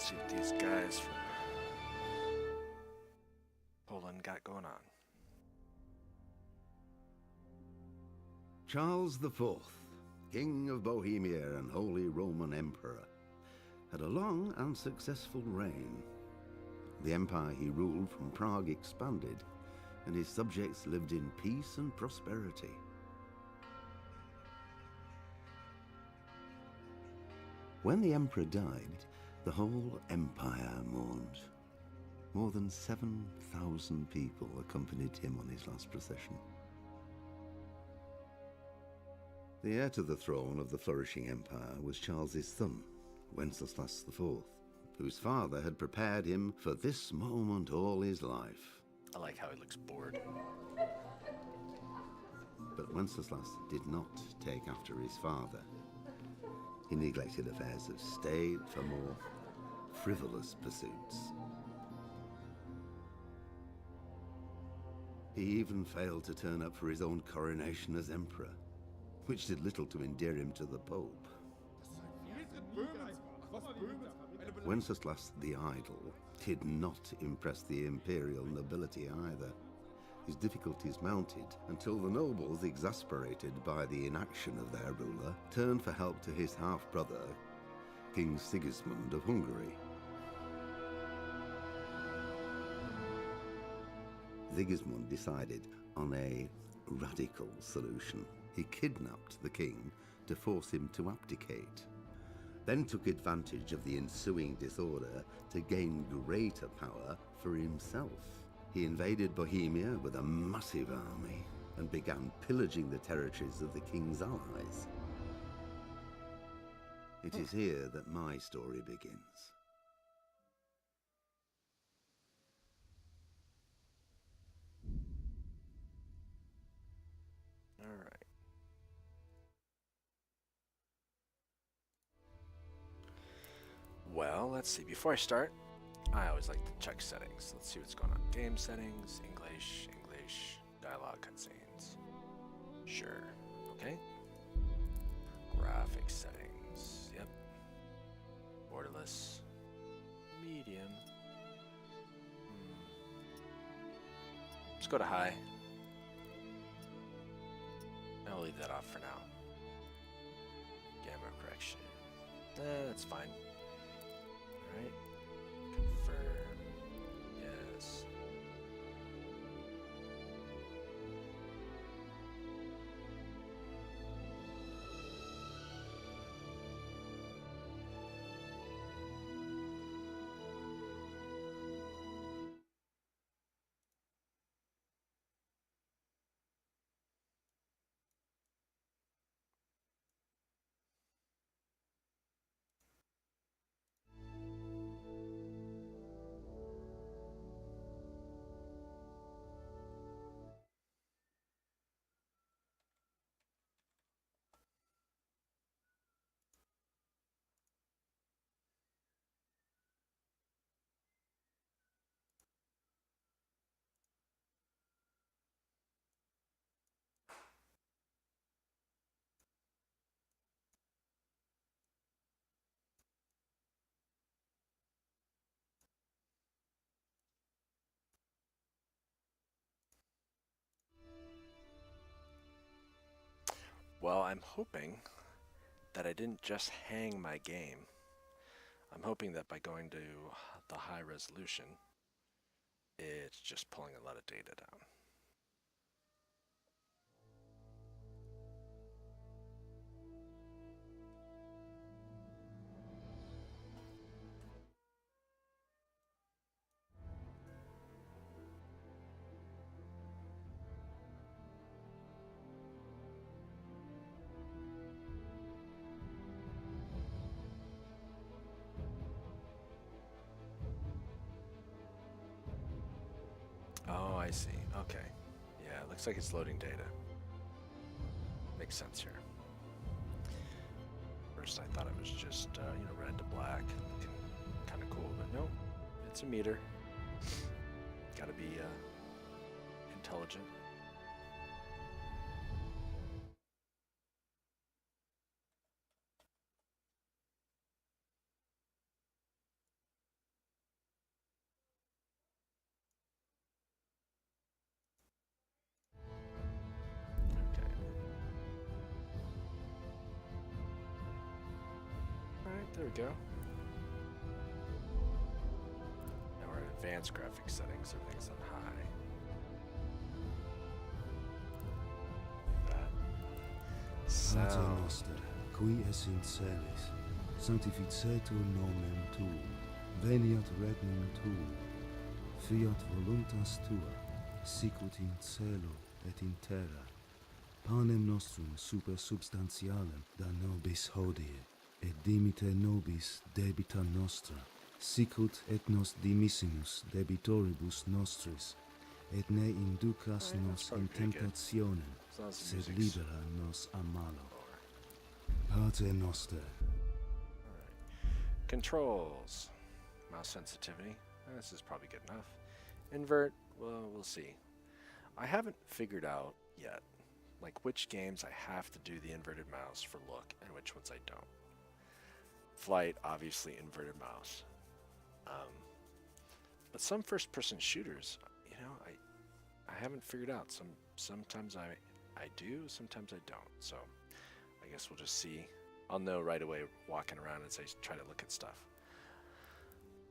see what these guys from Poland got going on. Charles IV, King of Bohemia and Holy Roman Emperor, had a long and successful reign. The empire he ruled from Prague expanded, and his subjects lived in peace and prosperity. When the emperor died, the whole empire mourned. More than 7,000 people accompanied him on his last procession. The heir to the throne of the flourishing empire was Charles's son, Wenceslas IV, whose father had prepared him for this moment all his life. I like how he looks bored. But Wenceslas did not take after his father. He neglected affairs of state for more frivolous pursuits. He even failed to turn up for his own coronation as emperor, which did little to endear him to the Pope. Wenceslas the Idle did not impress the imperial nobility either. His difficulties mounted until the nobles, exasperated by the inaction of their ruler, turned for help to his half-brother, King Sigismund of Hungary. Sigismund decided on a radical solution. He kidnapped the king to force him to abdicate, then took advantage of the ensuing disorder to gain greater power for himself. He invaded Bohemia with a massive army and began pillaging the territories of the king's allies. It is here that my story begins. All right. Well, let's see. Before I start, I always like to check settings. Let's see what's going on. Game settings, English, dialogue cutscenes. Sure. Okay. Graphics settings. Yep. Borderless. Medium. Let's go to high. I'll leave that off for now. Gamma correction. That's fine. Alright. Confirm. Yes. Well, I'm hoping that I didn't just hang my game. I'm hoping that by going to the high resolution, it's just pulling a lot of data down. Oh, I see. Okay. Yeah, it looks like it's loading data. Makes sense here. First, I thought it was just, red to black. Kind of cool, but no, it's a meter. Gotta be intelligent. There we go. Now we're in advanced graphics settings. Everything's on high. That Pater sound. noster, qui es in celis, sanctificetur nomen tuum, veniat regnum tuum, fiat voluntas tua, sicut in cielo et in terra. Panem nostrum super substantialem da nobis hodie, et dimite nobis debita nostra, sicut et nos dimissimus debitoribus nostris, et ne inducas Alright, nos that's in probably pretty good. tentationem, As long as the sed music's libera nos a malo. lower. Pater noster. Alright. Controls. Mouse sensitivity. This is probably good enough. Invert. Well, we'll see. I haven't figured out yet, like which games I have to do the inverted mouse for look and which ones I don't. Flight, obviously inverted mouse. But some first-person shooters, you know, I haven't figured out. Sometimes I do, sometimes I don't. So I guess we'll just see. I'll know right away walking around as I try to look at stuff.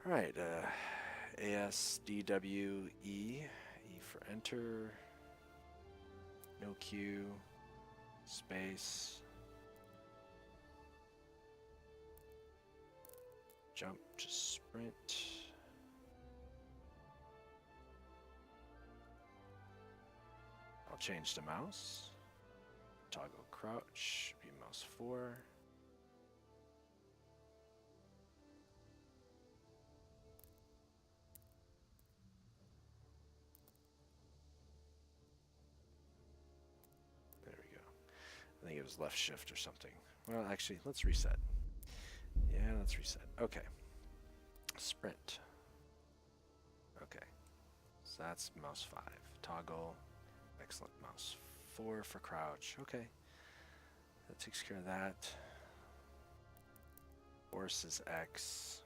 All right, ASDWE, E for enter, no Q, space, jump, just sprint. I'll change the mouse. Toggle crouch, be mouse 4. There we go. I think it was left shift or something. Well, actually, let's reset. Yeah, let's reset. Okay. Sprint. Okay. So that's mouse 5. Toggle. Excellent. Mouse 4 for crouch. Okay. That takes care of that. Force is X.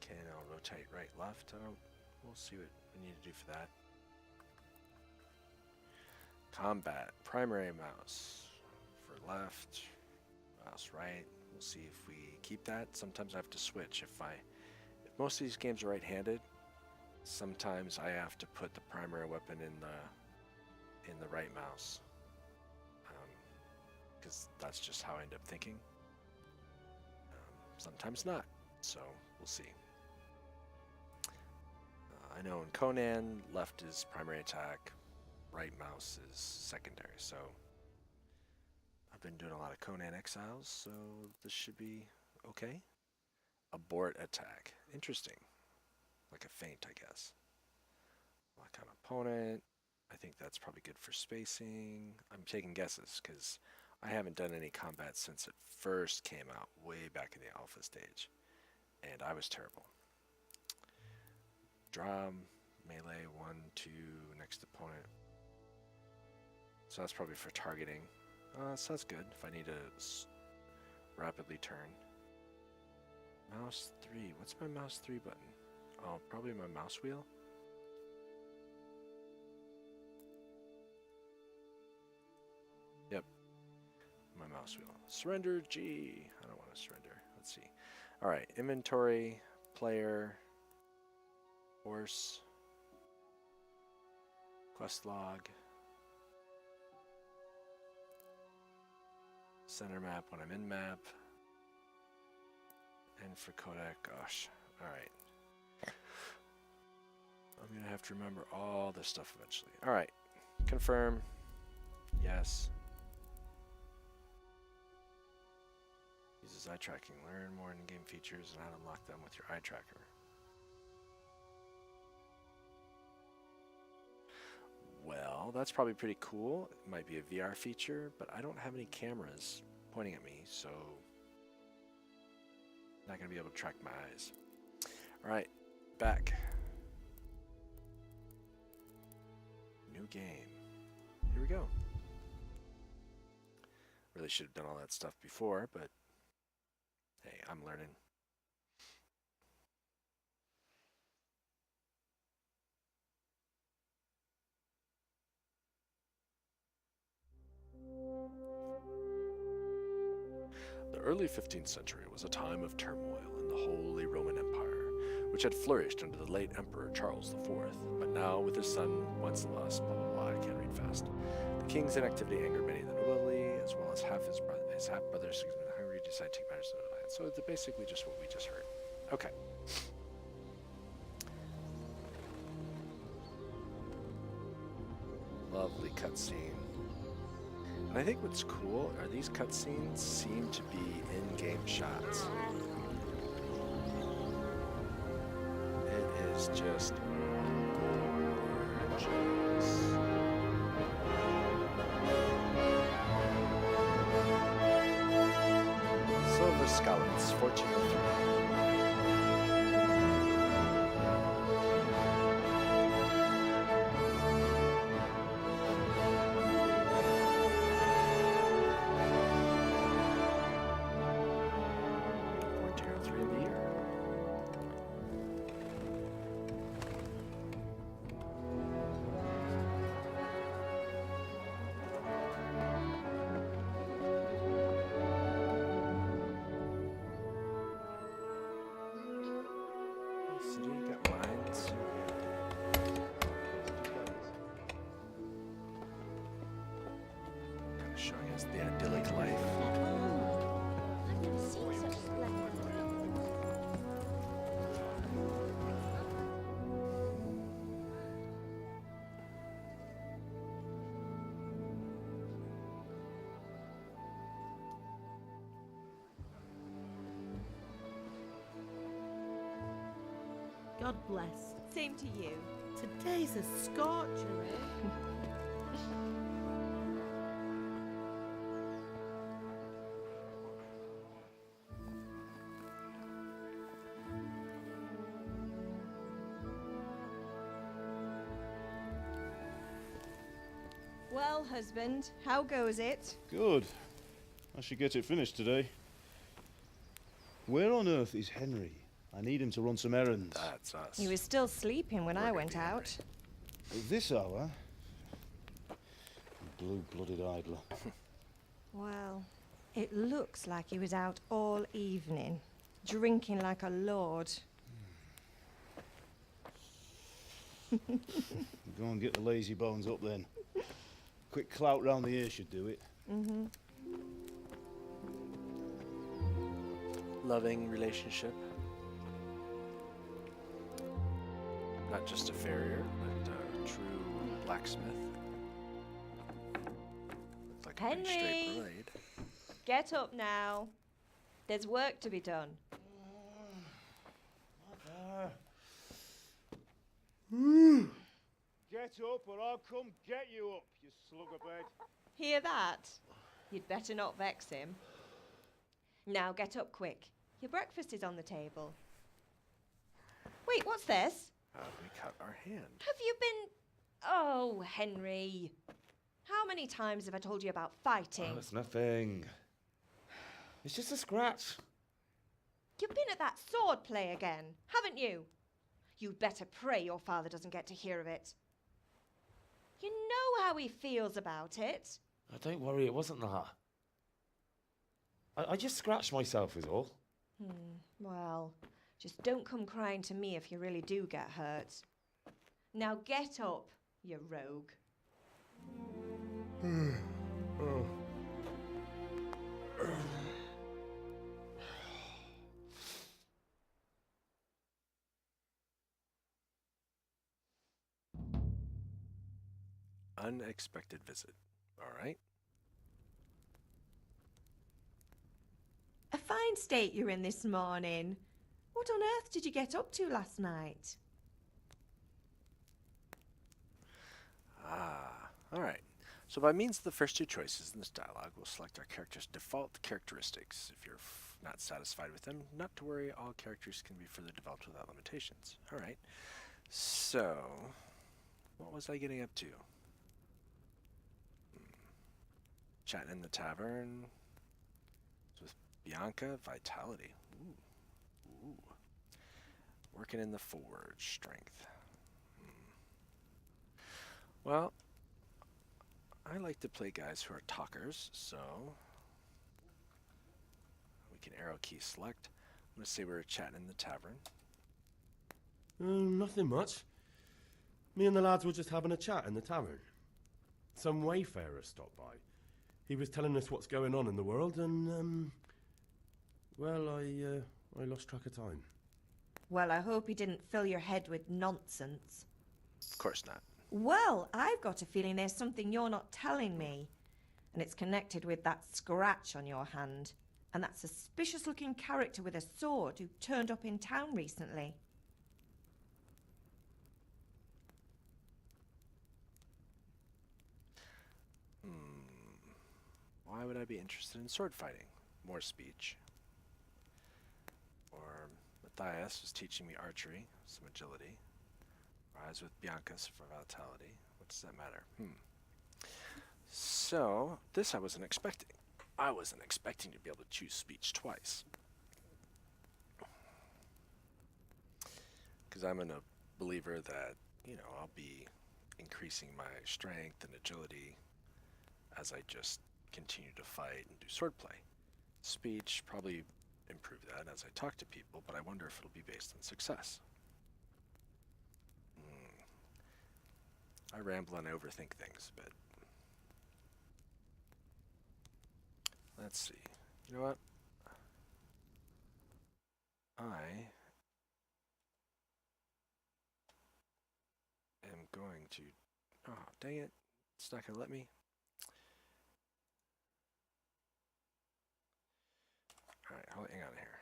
Okay, now rotate right, left. We'll see what we need to do for that. Combat. Primary mouse for left. Mouse right. We'll see if we keep that. Sometimes I have to switch. If most of these games are right-handed, sometimes I have to put the primary weapon in the right mouse, because that's just how I end up thinking. Sometimes not, so we'll see. I know in Conan, left is primary attack, right mouse is secondary, so I've been doing a lot of Conan Exiles, so this should be okay. Abort attack. Interesting. Like a feint, I guess. Lock on opponent. I think that's probably good for spacing. I'm taking guesses because I haven't done any combat since it first came out way back in the alpha stage, and I was terrible. Draw, melee, 1, 2, next opponent. So that's probably for targeting. So that's good if I need to rapidly turn. Mouse 3. What's my mouse 3 button? Oh, probably my mouse wheel. Yep. My mouse wheel. Surrender G. I don't want to surrender. Let's see. All right. Inventory, player, horse, quest log, center map when I'm in map, and for codec. Gosh. All right. I'm going to have to remember all this stuff eventually. All right. Confirm. Yes. Uses eye tracking. Learn more in-game features and how to unlock them with your eye tracker. Well, that's probably pretty cool. It might be a VR feature, but I don't have any cameras pointing at me, so I'm not going to be able to track my eyes. All right. Back. New game. Here we go. Really should have done all that stuff before, but hey, I'm learning. The early 15th century was a time of turmoil in the Holy Roman Empire, which had flourished under the late Emperor Charles IV, but now with his son Wenceslas, blah blah blah, I can't read fast. The king's inactivity angered many of the nobility, as well as his half-brothers, Hungary, decided to take matters into their hands. So it's basically just what we just heard. Okay. Lovely cutscene. And I think what's cool are these cutscenes seem to be in-game shots. It is just gorgeous. Silver Scallops, 1403. Showing us the idyllic life. I've never seen such splendor. God bless. Same to you. Today's a scorcher, eh? Well, husband, how goes it? Good. I should get it finished today. Where on earth is Henry? I need him to run some errands. That's us. He was still sleeping when I We're went gonna be out. At this hour? Blue-blooded idler. Well, it looks like he was out all evening, drinking like a lord. Go and get the lazy bones up then. Quick clout round the ear should do it. Mm-hmm. Loving relationship. Not just a farrier, but a true blacksmith. Looks like a pretty straight Henry! blade. Get up now. There's work to be done. Get up or I'll come get you up, you slugabed. Hear that? You'd better not vex him. Now get up quick. Your breakfast is on the table. Wait, what's this? We cut our hand. Have you been... Oh, Henry. How many times have I told you about fighting? Oh, it's nothing. It's just a scratch. You've been at that sword play again, haven't you? You'd better pray your father doesn't get to hear of it. You know how he feels about it. Oh, don't worry, it wasn't that. I just scratched myself is all. Well, just don't come crying to me if you really do get hurt. Now get up, you rogue. Unexpected visit. All right. A fine state you're in this morning. What on earth did you get up to last night? All right. So by means of the first two choices in this dialogue, we'll select our character's default characteristics. If you're not satisfied with them, not to worry, all characters can be further developed without limitations. All right. So, what was I getting up to? Chatting in the tavern with Bianca, vitality. Ooh. Working in the forge, strength. Well, I like to play guys who are talkers, so can arrow key select. I'm gonna say we were chatting in the tavern. Nothing much. Me and the lads were just having a chat in the tavern. Some wayfarer stopped by. He was telling us what's going on in the world, and well, I lost track of time. Well, I hope he didn't fill your head with nonsense. Of course not. Well, I've got a feeling there's something you're not telling me. And it's connected with that scratch on your hand. And that suspicious-looking character with a sword who turned up in town recently. Why would I be interested in sword fighting? More speech. Or Matthias was teaching me archery, some agility. Or I was with Bianca's for vitality. What does that matter? So, this I wasn't expecting. I wasn't expecting to be able to choose speech twice. Because I'm a believer that, I'll be increasing my strength and agility as I just continue to fight and do swordplay. Speech probably improve that as I talk to people, but I wonder if it'll be based on success. I ramble and I overthink things, but let's see. You know what? I am going to... Oh, dang it. It's not going to let me. Alright, hang on here.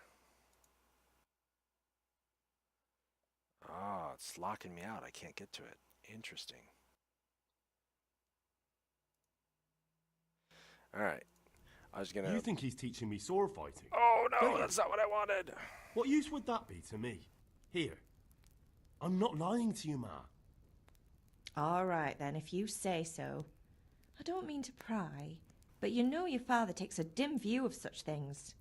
Oh, it's locking me out. I can't get to it. Interesting. Alright. I was gonna... You think he's teaching me sword fighting? Oh no, Don't that's not what I wanted. What use would that be to me? Here. I'm not lying to you, Ma. All right, then, if you say so. I don't mean to pry, but you know your father takes a dim view of such things.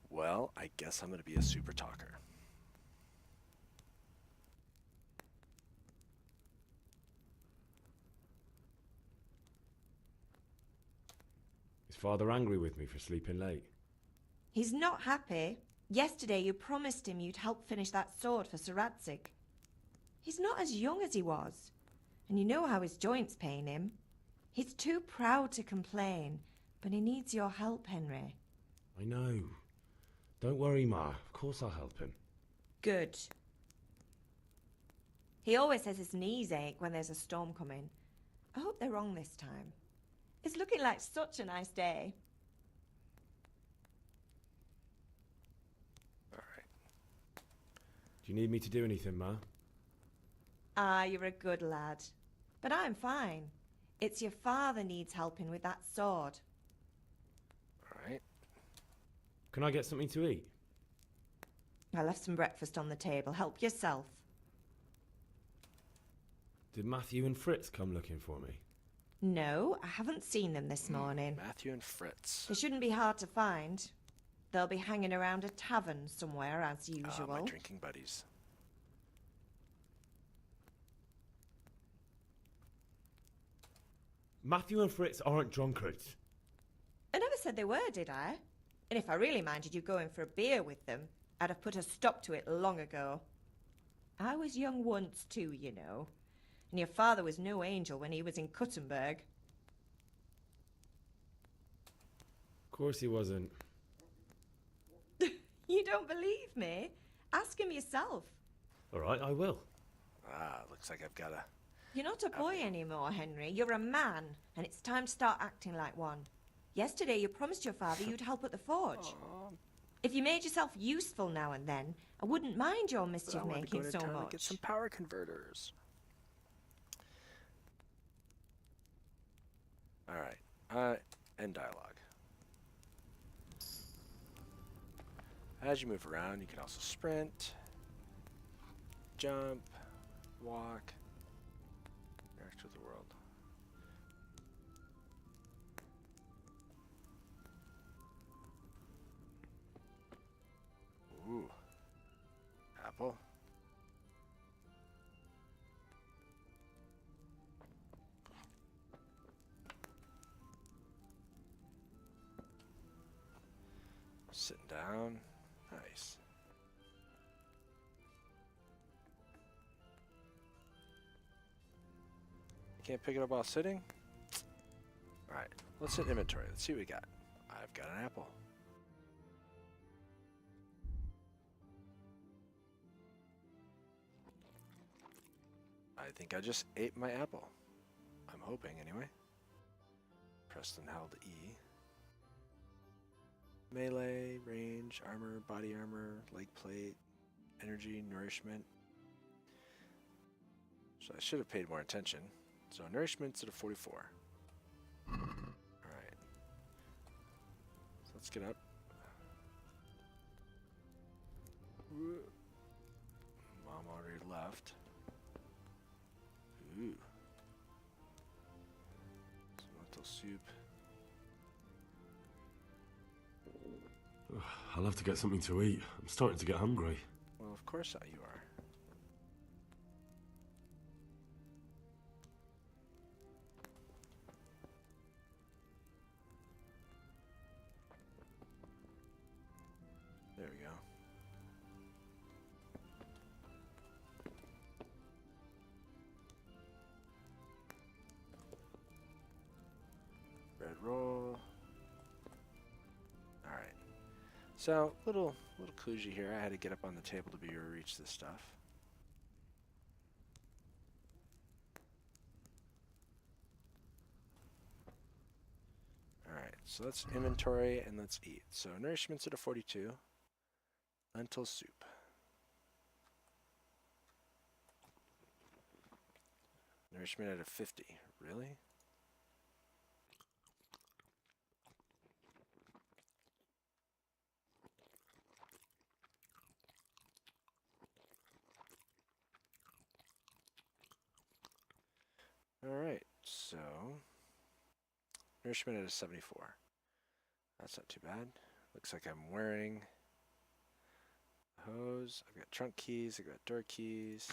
Well, I guess I'm gonna be a super talker. Is father angry with me for sleeping late? He's not happy. Yesterday you promised him you'd help finish that sword for Sir Radzig. He's not as young as he was, and you know how his joints pain him. He's too proud to complain, but he needs your help, Henry. I know. Don't worry, Ma. Of course I'll help him. Good. He always says his knees ache when there's a storm coming. I hope they're wrong this time. It's looking like such a nice day. Alright. Do you need me to do anything, Ma? Ah, you're a good lad. But I'm fine. It's your father needs helping with that sword. Alright. Can I get something to eat? I left some breakfast on the table. Help yourself. Did Matthew and Fritz come looking for me? No, I haven't seen them this morning. Matthew and Fritz. They shouldn't be hard to find. They'll be hanging around a tavern somewhere, as usual. My drinking buddies. Matthew and Fritz aren't drunkards. I never said they were, did I? And if I really minded you going for a beer with them, I'd have put a stop to it long ago. I was young once too, you know. And your father was no angel when he was in Cuttenberg. Of course he wasn't. You don't believe me? Ask him yourself. All right, I will. Looks like I've got a... You're not a boy anymore, Henry. You're a man, and it's time to start acting like one. Yesterday you promised your father you'd help at the forge. If you made yourself useful now and then, I wouldn't mind your mischief making so To much. get some power converters. Alright. End dialogue. As you move around, you can also sprint, jump, walk, interact with the world. Ooh. Apple. Sitting down. Nice. Can't pick it up while sitting? Alright, let's hit inventory. Let's see what we got. I've got an apple. I think I just ate my apple. I'm hoping, anyway. Pressed and held E. Melee, range, armor, body armor, leg plate, energy, nourishment. So I should have paid more attention. So nourishment's at a 44. Alright. So let's get up. Mom already left. Ooh. Some lentil soup. Ugh, I'll have to get something to eat. I'm starting to get hungry. Well, of course you are. There we go. Bread roll. All right. So, little kludgy here. I had to get up on the table to be able to reach this stuff. Alright, so let's inventory and let's eat. So nourishment's at a 42. Lentil soup. Nourishment at a 50. Really? Alright, so nourishment at a 74. That's not too bad. Looks like I'm wearing a hose. I've got trunk keys, I've got door keys.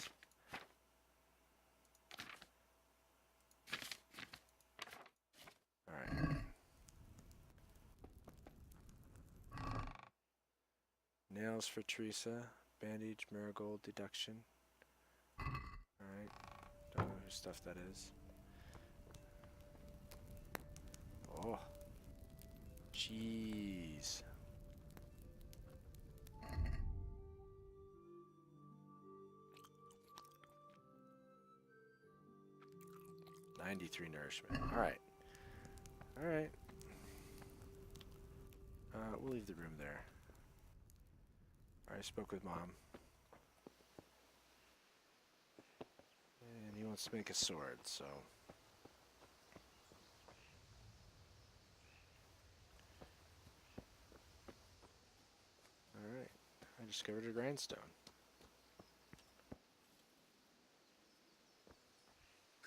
Alright. Nails for Teresa. Bandage, marigold, deduction. Alright. Don't know whose stuff that is. Oh. Jeez. $93 nourishment. Alright. Alright. We'll leave the room there. I spoke with Mom. And he wants to make a sword, so... Alright. I discovered a grindstone.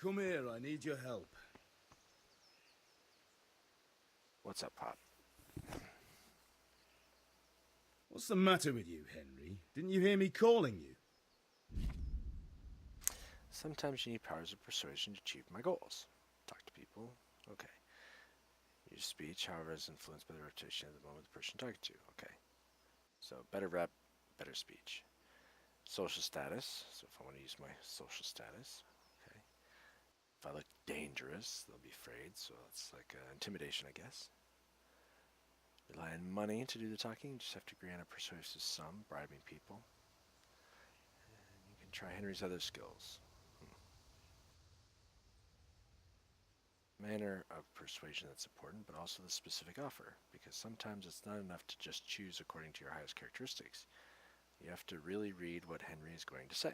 Come here, I need your help. What's up, Pop? What's the matter with you, Henry? Didn't you hear me calling you? Sometimes you need powers of persuasion to achieve my goals. Talk to people. Okay. Use speech, however, is influenced by the reputation of the moment the person talking to. Okay. So, better rep, better speech. Social status. So, if I want to use my social status. Okay. If I look dangerous, they'll be afraid. So, it's like intimidation, I guess. Rely on money to do the talking. You just have to agree on a persuasive sum, bribing people. And you can try Henry's other skills. Manner of persuasion that's important, but also the specific offer, because sometimes it's not enough to just choose according to your highest characteristics. You have to really read what Henry is going to say.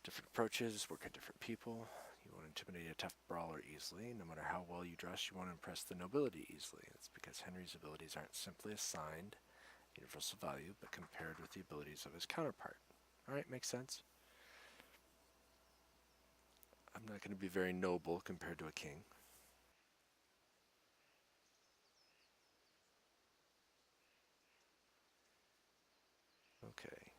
Different approaches work at different people. You won't intimidate a tough brawler easily. No matter how well you dress, you won't impress the nobility easily. It's because Henry's abilities aren't simply assigned universal value, but compared with the abilities of his counterpart. Alright, makes sense? I'm not going to be very noble compared to a king. Okay.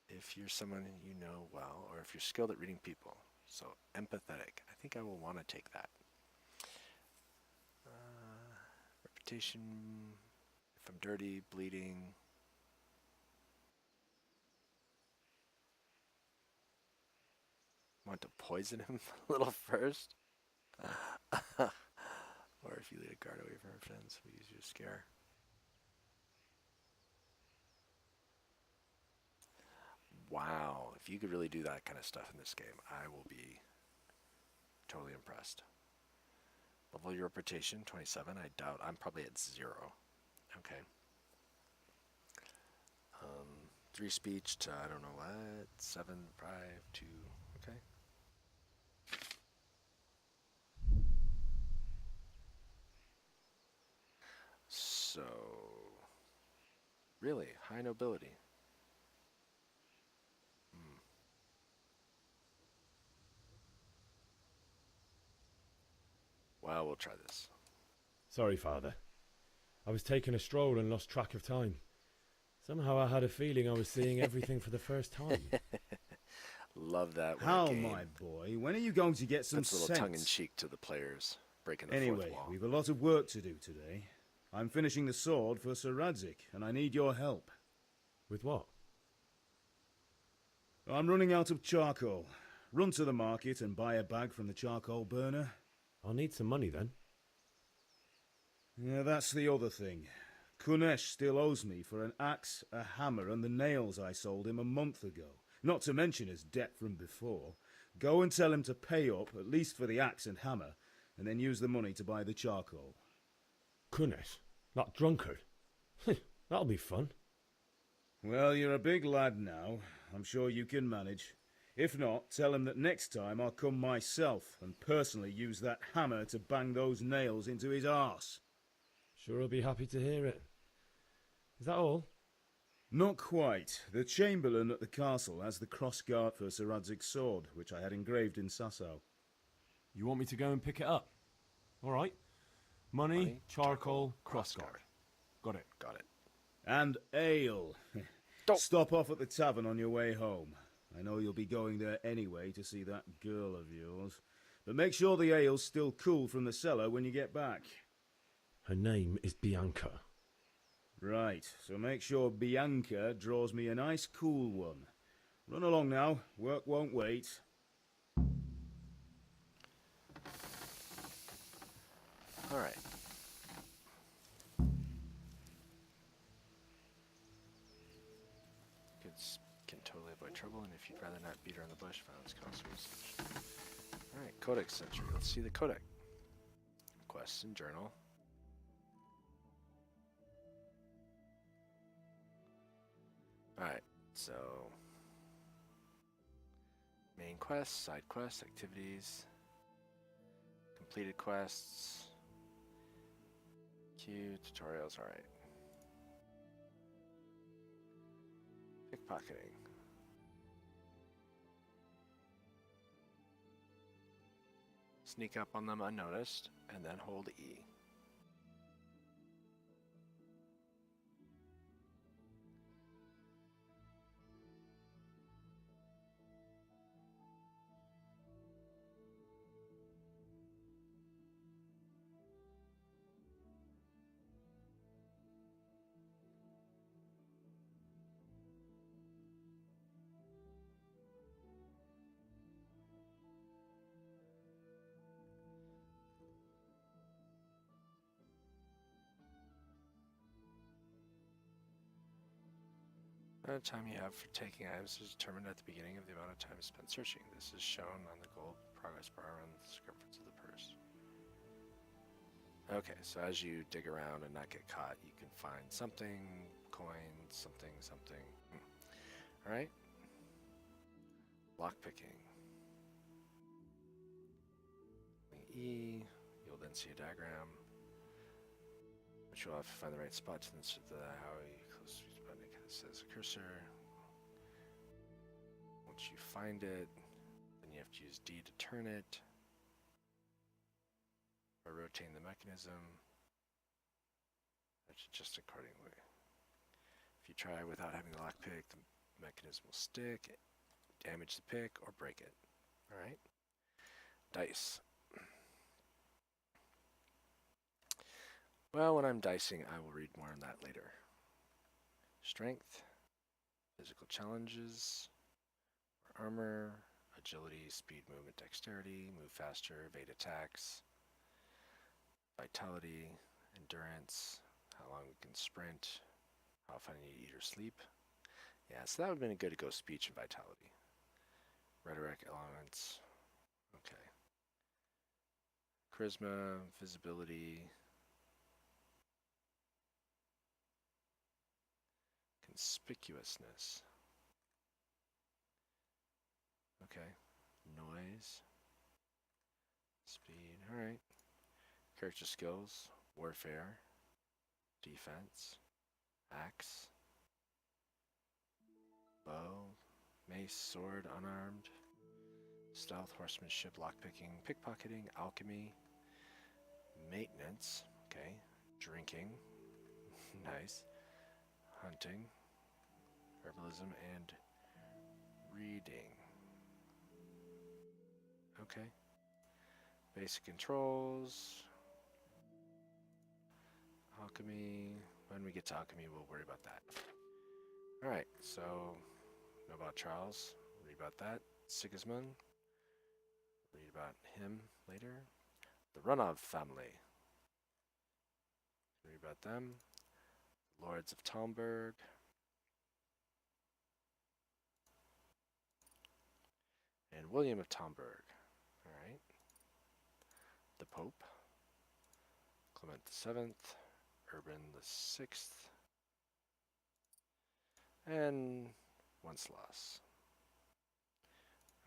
If you're someone you know well, or if you're skilled at reading people, so empathetic, I think I will want to take that. reputation. If I'm dirty, bleeding. Want to poison him a little first? Or if you lead a guard away from her friends, we use your scare. Wow, if you could really do that kind of stuff in this game, I will be totally impressed. Level your reputation, 27. I doubt. I'm probably at 0. Okay. 3 speech to, I don't know what, 7, 5, 2, okay. So, really, high nobility. Well, we'll try this. Sorry, Father. I was taking a stroll and lost track of time. Somehow I had a feeling I was seeing everything for the first time. Love that. How, my boy? When are you going to get some That's a little sense? tongue-in-cheek to the players, breaking the fourth Anyway, wall. we've a lot of work to do today. I'm finishing the sword for Sir Radzik, and I need your help. With what? I'm running out of charcoal. Run to the market and buy a bag from the charcoal burner. I'll need some money then. Yeah, that's the other thing. Kunesh still owes me for an axe, a hammer, and the nails I sold him a month ago. Not to mention his debt from before. Go and tell him to pay up, at least for the axe and hammer, and then use the money to buy the charcoal. Kunesh? That drunkard? That'll be fun. Well, you're a big lad now. I'm sure you can manage. If not, tell him that next time I'll come myself and personally use that hammer to bang those nails into his arse. Sure I'll be happy to hear it. Is that all? Not quite. The Chamberlain at the castle has the cross-guard for Sir Radzig's sword, which I had engraved in Sasau. You want me to go and pick it up? All right. Money, charcoal, cross-guard. Got it. Got it. And ale. Don't. Stop off at the tavern on your way home. I know you'll be going there anyway to see that girl of yours. But make sure the ale's still cool from the cellar when you get back. Her name is Bianca. Right, so make sure Bianca draws me a nice cool one. Run along now, work won't wait. Alright. Kids can totally avoid trouble, and if you'd rather not beat her in the bush, violence costs research. Alright, Codex entry. Let's see the Codex. Quests and journal. Alright, so main quests, side quests, activities, completed quests, queue, tutorials, alright. Pickpocketing. Sneak up on them unnoticed, and then hold E. The amount of time you have for taking items is determined at the beginning of the amount of time spent searching. This is shown on the gold progress bar on the circumference of the purse. Okay, so as you dig around and not get caught, you can find something, coin, something, something. Alright. Lockpicking. E, you'll then see a diagram, which you'll have to find the right spot to insert the how you close to each button. It says a cursor. Once you find it, then you have to use D to turn it, or rotating the mechanism. Adjust accordingly. If you try without having the lockpick, the mechanism will stick, damage the pick, or break it. Alright. Dice. Well, when I'm dicing, I will read more on that later. Strength, physical challenges, armor, agility, speed, movement, dexterity, move faster, evade attacks, vitality, endurance, how long we can sprint, how often I need to eat or sleep. Yeah, so that would have been good to go speech and vitality. Rhetoric, elements, okay. Charisma, visibility, conspicuousness. Okay. Noise, speed, alright. Character skills, warfare, defense, axe, bow, mace, sword, unarmed, stealth, horsemanship, lockpicking, pickpocketing, alchemy, maintenance, okay, drinking, nice, hunting, herbalism, and reading. Okay. Basic controls, alchemy. When we get to alchemy, we'll worry about that. Alright, so know about Charles, read about that. Sigismund, read about him later. The Runov family, read about them. Lords of Talmberg. And William of Talmberg. Alright. The Pope. Clement VII. Urban VI. And Wenceslas.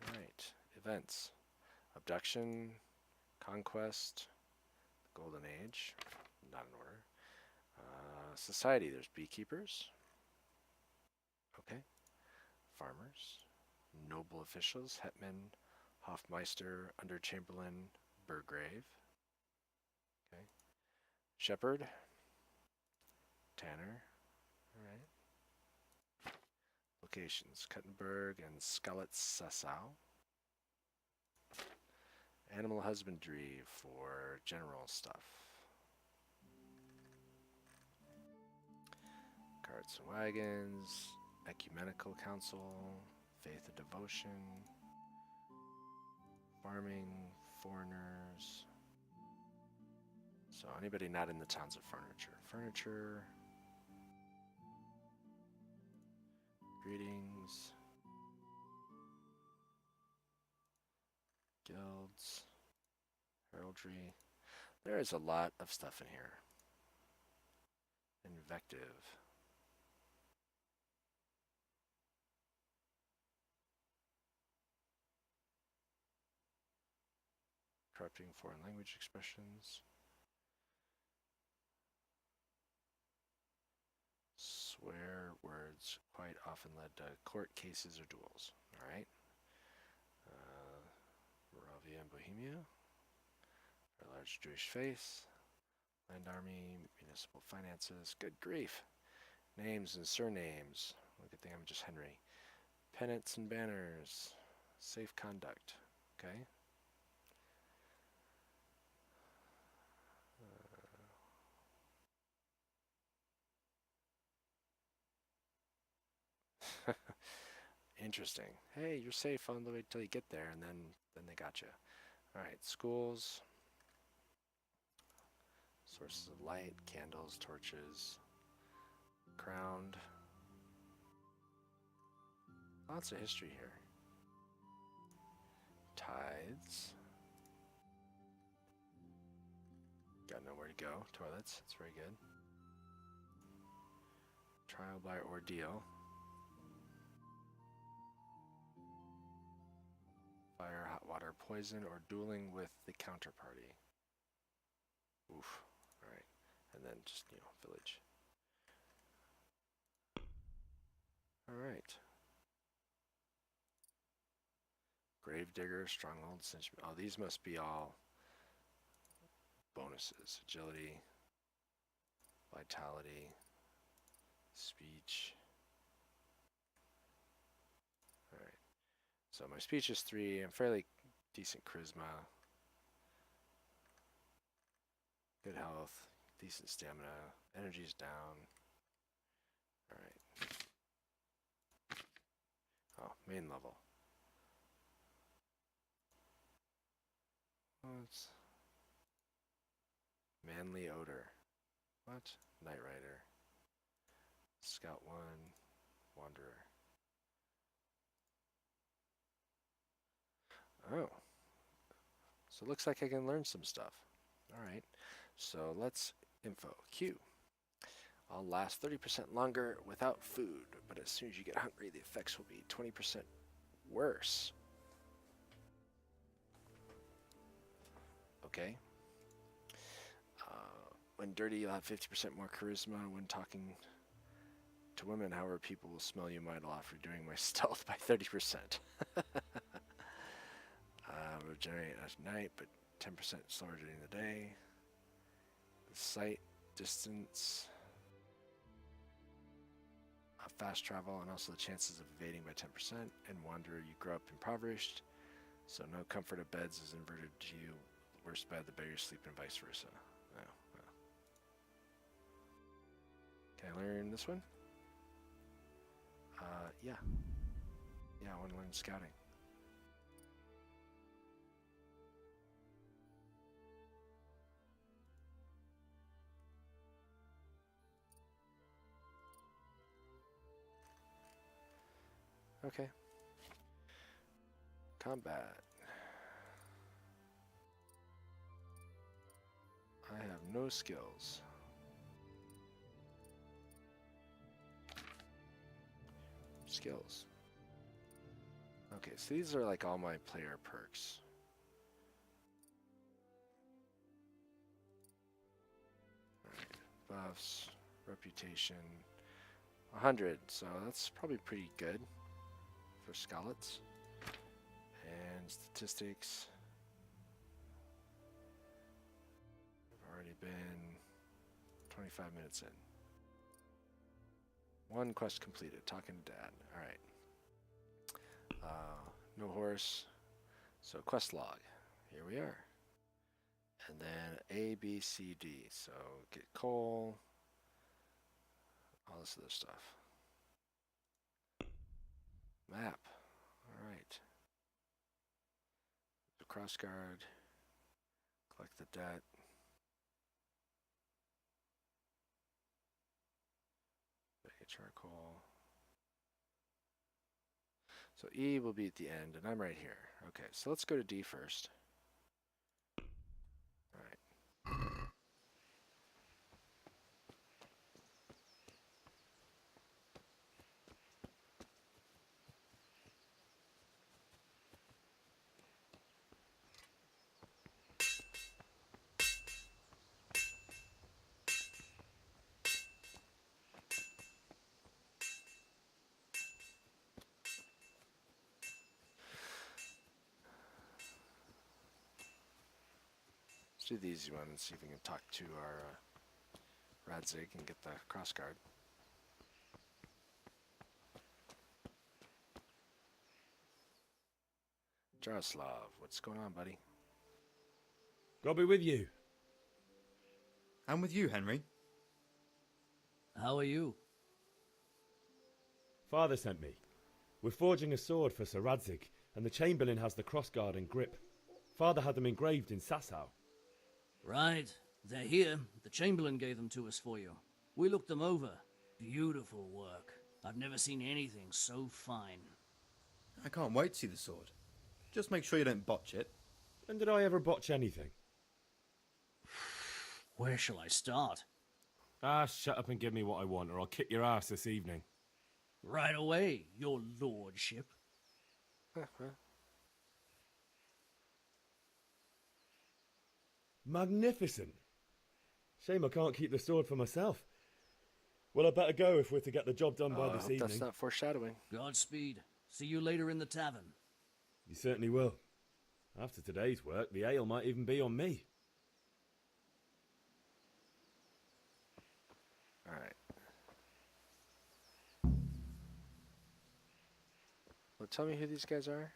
Alright. Events. Abduction. Conquest. The Golden Age. Not in order. Society. There's beekeepers. Okay. Farmers. Noble officials. Hetman. Hofmeister. Underchamberlain. Burgrave. Okay. Shepherd. Tanner. Alright. Locations. Kuttenberg and Skalitz-Sassau. Animal husbandry for general stuff. Carts and wagons. Ecumenical council. Faith and devotion. Farming. Foreigners. So anybody not in the towns of furniture. Furniture. Greetings. Guilds. Heraldry. There is a lot of stuff in here. Invective. Corrupting foreign language expressions. Swear words quite often led to court cases or duels. Alright. Moravia and Bohemia. A large Jewish faith. Land army, municipal finances. Good grief. Names and surnames. Well, good thing I'm just Henry. Pennants and banners. Safe conduct. Okay. Interesting. Hey, you're safe on the way till you get there, and then they got you. All right, schools, sources of light, candles, torches, crowned. Lots of history here. Tithes. Got nowhere to go. Toilets. That's very good. Trial by ordeal. Fire, hot water, poison, or dueling with the counterparty. Oof. Alright. And then just, village. Alright. Gravedigger, stronghold, cinch. Oh, these must be all bonuses. Agility, vitality, speech. Alright. So my speech is 3. I'm fairly decent charisma. Good health. Decent stamina. Energy's down. Alright. Oh, main level. What's Manly Odor? What? Knight Rider. Scout 1. Wanderer. Oh. So it looks like I can learn some stuff. Alright. So let's info. Q. I'll last 30% longer without food, but as soon as you get hungry, the effects will be 20% worse. Okay. When dirty, you'll have 50% more charisma. When talking to women, however, people will smell you mightily after doing my stealth by 30%. Regenerate at night, but 10% slower during the day. The sight, distance, fast travel, and also the chances of evading by 10%. And wanderer, you grow up impoverished, so no comfort of beds is inverted to you. Worst bed, the better you sleep, and vice versa. Oh, well. Can I learn this one? Yeah. Yeah, I want to learn scouting. Okay. Combat. I have no skills. Skills. Okay, so these are like all my player perks. Alright, buffs, reputation, 100, so that's probably pretty good for Scallots. And statistics. I've already been 25 minutes in. One quest completed, talking to Dad. Alright. No horse. So quest log. Here we are. And then A, B, C, D. So get coal. All this other stuff. Map. Alright. The cross guard. Collect the debt. Get charcoal. So E will be at the end, and I'm right here. Okay, so let's go to D first. All right. Let's do the easy one and see if we can talk to our Radzig and get the crossguard. Jaroslav, what's going on, buddy? God be with you. I'm with you, Henry. How are you? Father sent me. We're forging a sword for Sir Radzig, and the Chamberlain has the crossguard and grip. Father had them engraved in Sasau. Right. They're here. The Chamberlain gave them to us for you. We looked them over. Beautiful work. I've never seen anything so fine. I can't wait to see the sword. Just make sure you don't botch it. When did I ever botch anything? Where shall I start? Ah, shut up and give me what I want, or I'll kick your ass this evening. Right away, your lordship. Magnificent. Shame I can't keep the sword for myself. Well, I better go if we're to get the job done by this evening. That's not foreshadowing. Godspeed. See you later in the tavern. You certainly will. After today's work, the ale might even be on me. All right. Well, tell me who these guys are.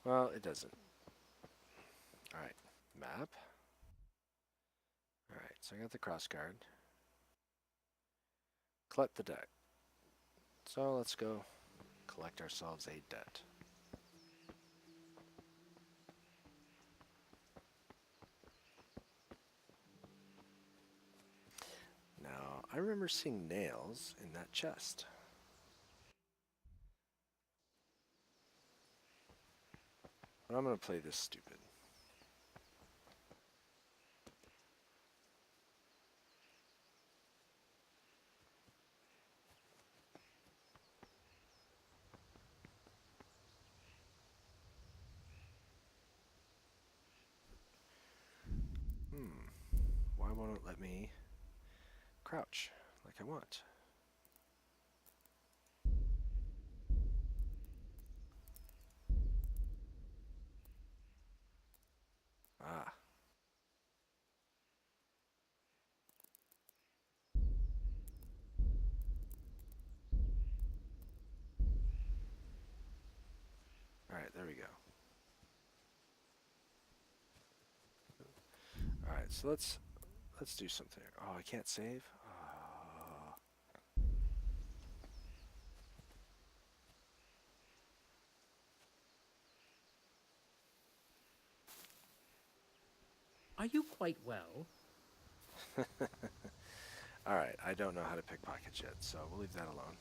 Well, it doesn't. Alright, map. Alright, so I got the crossguard. Collect the debt. So let's go collect ourselves a debt. Now, I remember seeing nails in that chest. But I'm going to play this stupid. Why won't it let me crouch like I want? Ah. Alright, there we go. Alright, so let's do something. Oh, I can't save? Oh. Are you quite well? Alright, I don't know how to pick pockets yet, so we'll leave that alone.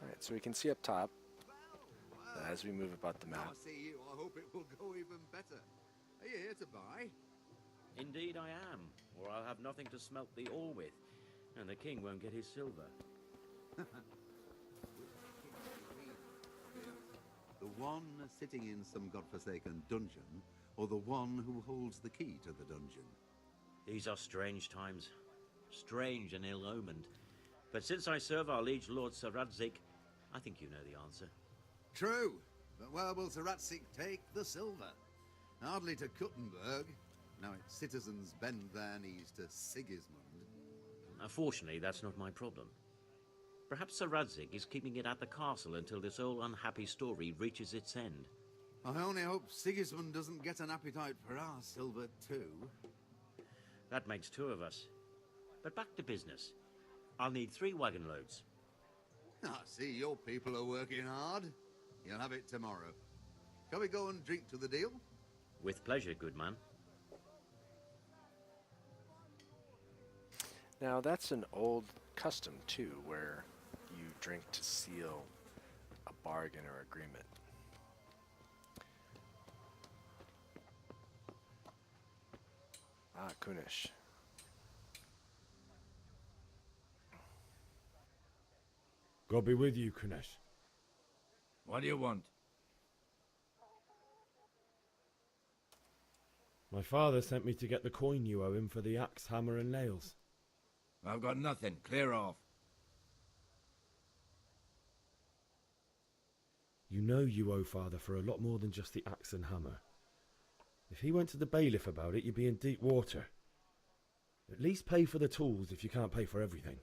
Alright, so we can see up top that as we move about the map. I see you, I hope it will go even better. Are you here to buy? Indeed I am, or I'll have nothing to smelt the ore with, and the king won't get his silver. The one sitting in some godforsaken dungeon, or the one who holds the key to the dungeon? These are strange times, strange and ill-omened. But since I serve our liege lord Saradzik, I think you know the answer. True, but where will Sir Ratzik take the silver? Hardly to Kuttenberg. Now its citizens bend their knees to Sigismund. Fortunately, that's not my problem. Perhaps Saradzik is keeping it at the castle until this old unhappy story reaches its end. I only hope Sigismund doesn't get an appetite for our silver too. That makes two of us. But back to business. I'll need 3 wagon loads. I see your people are working hard. You'll have it tomorrow. Shall we go and drink to the deal? With pleasure, good man. Now that's an old custom too, where you drink to seal a bargain or agreement. Ah, Kunish. God be with you, Kunesh. What do you want? My father sent me to get the coin you owe him for the axe, hammer and nails. I've got nothing. Clear off. You know you owe father for a lot more than just the axe and hammer. If he went to the bailiff about it, you'd be in deep water. At least pay for the tools if you can't pay for everything.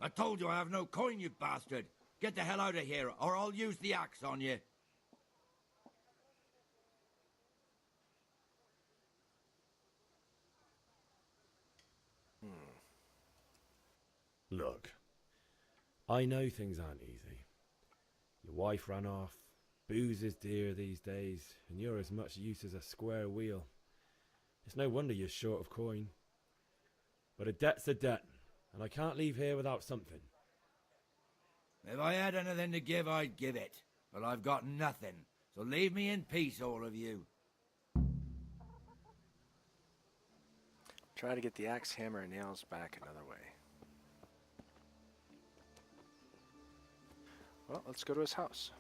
I told you I have no coin, you bastard. Get the hell out of here, or I'll use the axe on you. Look, I know things aren't easy. Your wife ran off, booze is dear these days, and you're as much use as a square wheel. It's no wonder you're short of coin. But a debt's a debt, and I can't leave here without something. If I had anything to give, I'd give it. But I've got nothing, so leave me in peace, all of you. Try to get the axe, hammer, and nails back another way. Well, let's go to his house.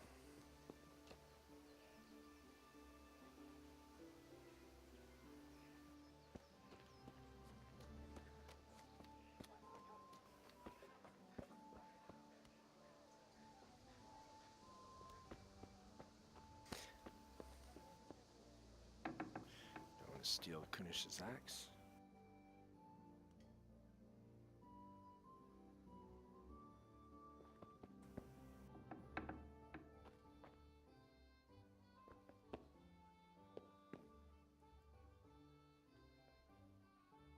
Don't want to steal Kunish's axe.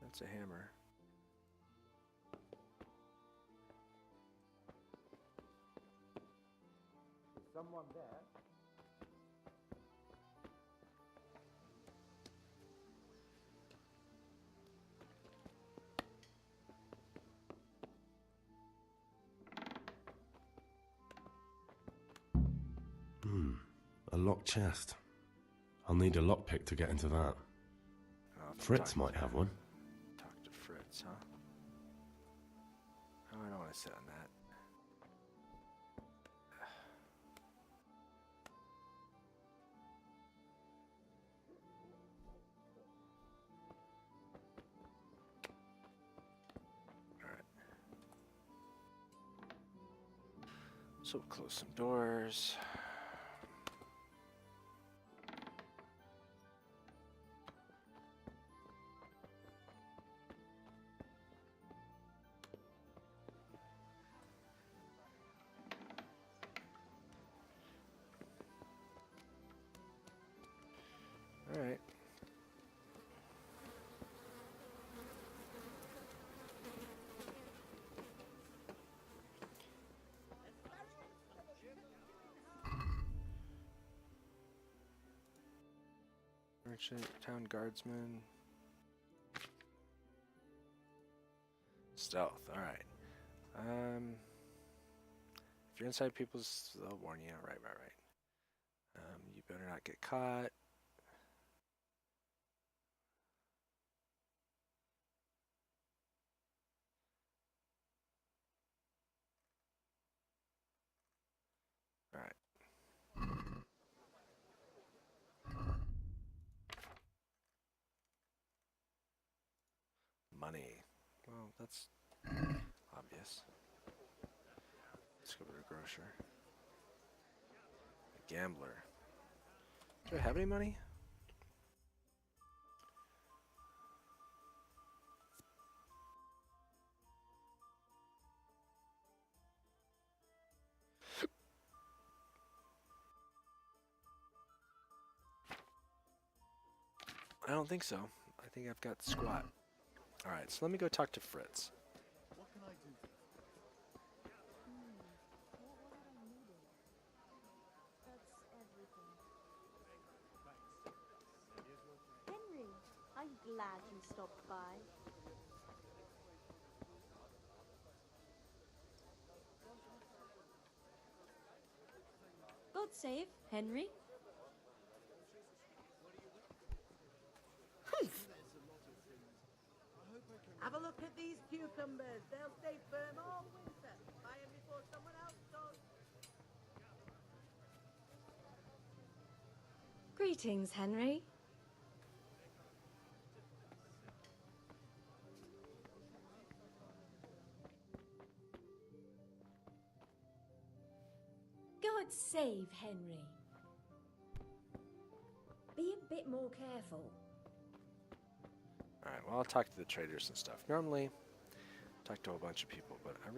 That's a hammer. Someone there? A locked chest. I'll need a lockpick to get into that. Fritz might have one. Talk to Fritz, huh? Oh, I don't want to sit on that. Alright. So we'll close some doors. All right. Merchant, town guardsman. Stealth, all right. If you're inside people's, they'll warn you. Right. You better not get caught. All right. Money. Well, that's obvious. Let's go to a grocer. A gambler. Do I have any money? I don't think so. I think I've got squat. Alright, so let me go talk to Fritz. What can I do? Henry, I'm glad you stopped by. God save Henry. Have a look at these cucumbers. They'll stay firm all winter. Buy them before someone else does. Greetings, Henry. God save Henry. Be a bit more careful. Alright, well, I'll talk to the traders and stuff. Normally, I talk to a bunch of people, but I'm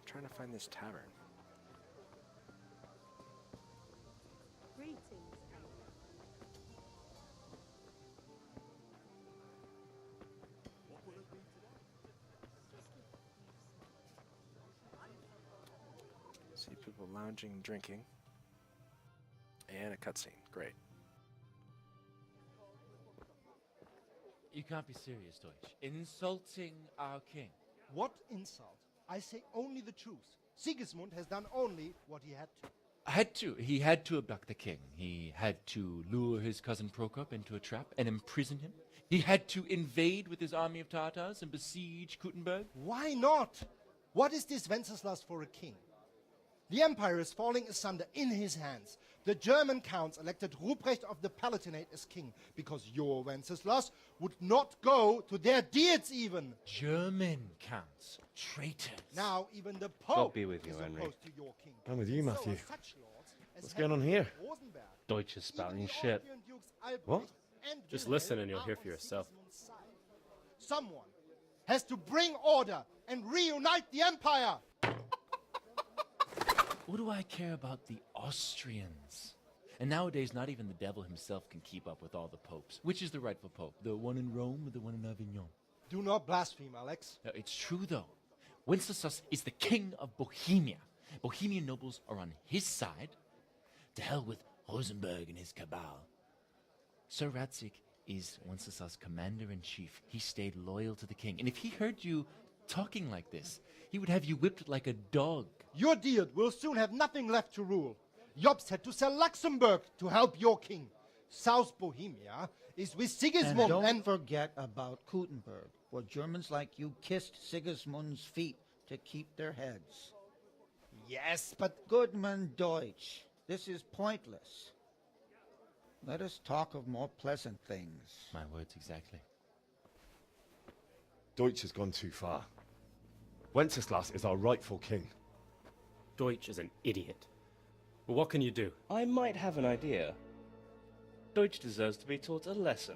trying to find this tavern. Greetings, See people lounging and drinking. And a cutscene. Great. You can't be serious, Deutsch. Insulting our king. What insult? I say only the truth. Sigismund has done only what he had to. He had to abduct the king. He had to lure his cousin Prokop into a trap and imprison him. He had to invade with his army of Tartars and besiege Kuttenberg. Why not? What is this Wenceslas for a king? The empire is falling asunder in his hands. The German counts elected Ruprecht of the Palatinate as king because your Wenceslas would not go to their deeds even. German counts. Traitors. Now even the Pope God be with you, is Henry. opposed to your king. I'm with you, So are Matthew. such lords as What's going on Henry here? of Rosenberg. Deutsch is spouting Even the shit. Austrian dukes Albrecht What? and Just Wilhelm listen and you'll are hear on for yourself. Sigismund's side. Someone has to bring order and reunite the empire. What do I care about the Austrians? And nowadays, not even the devil himself can keep up with all the popes. Which is the rightful pope? The one in Rome or the one in Avignon? Do not blaspheme, Alex. No, it's true, though. Wenceslas is the king of Bohemia. Bohemian nobles are on his side. To hell with Rosenberg and his cabal. Sir Radzik is Wenceslas' commander-in-chief. He stayed loyal to the king. And if he heard you talking like this, he would have you whipped like a dog. Your Diet will soon have nothing left to rule. Jobst had to sell Luxembourg to help your king. South Bohemia is with Sigismund And don't forget about Kuttenberg, where Germans like you kissed Sigismund's feet to keep their heads. Yes, but... Goodman Deutsch, this is pointless. Let us talk of more pleasant things. My words exactly. Deutsch has gone too far. Wenceslas is our rightful king. Deutsch is an idiot. Well, what can you do? I might have an idea. Deutsch deserves to be taught a lesson.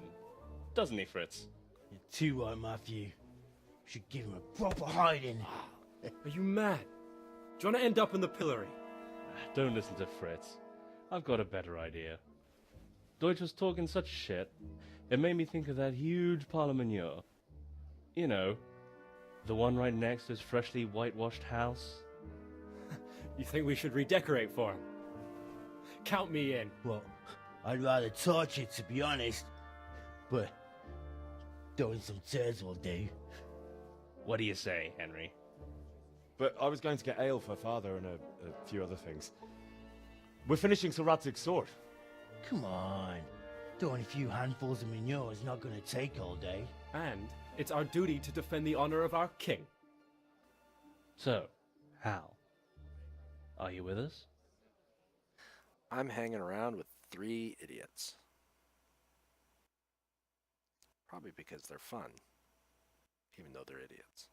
Doesn't he, Fritz? You're too right, Matthew. Should give him a proper hiding. Are you mad? Do you want to end up in the pillory? Don't listen to Fritz. I've got a better idea. Deutsch was talking such shit, it made me think of that huge parliament. You know, the one right next to his freshly whitewashed house. You think we should redecorate for him? Count me in. Well, I'd rather torch it, to be honest. But throwing some tears will do. What do you say, Henry? But I was going to get ale for father and a few other things. We're finishing Sir Radzig's sword. Come on. Throwing a few handfuls of manure is not going to take all day. And it's our duty to defend the honor of our king. So, Hal, are you with us? I'm hanging around with 3 idiots. Probably because they're fun, even though they're idiots.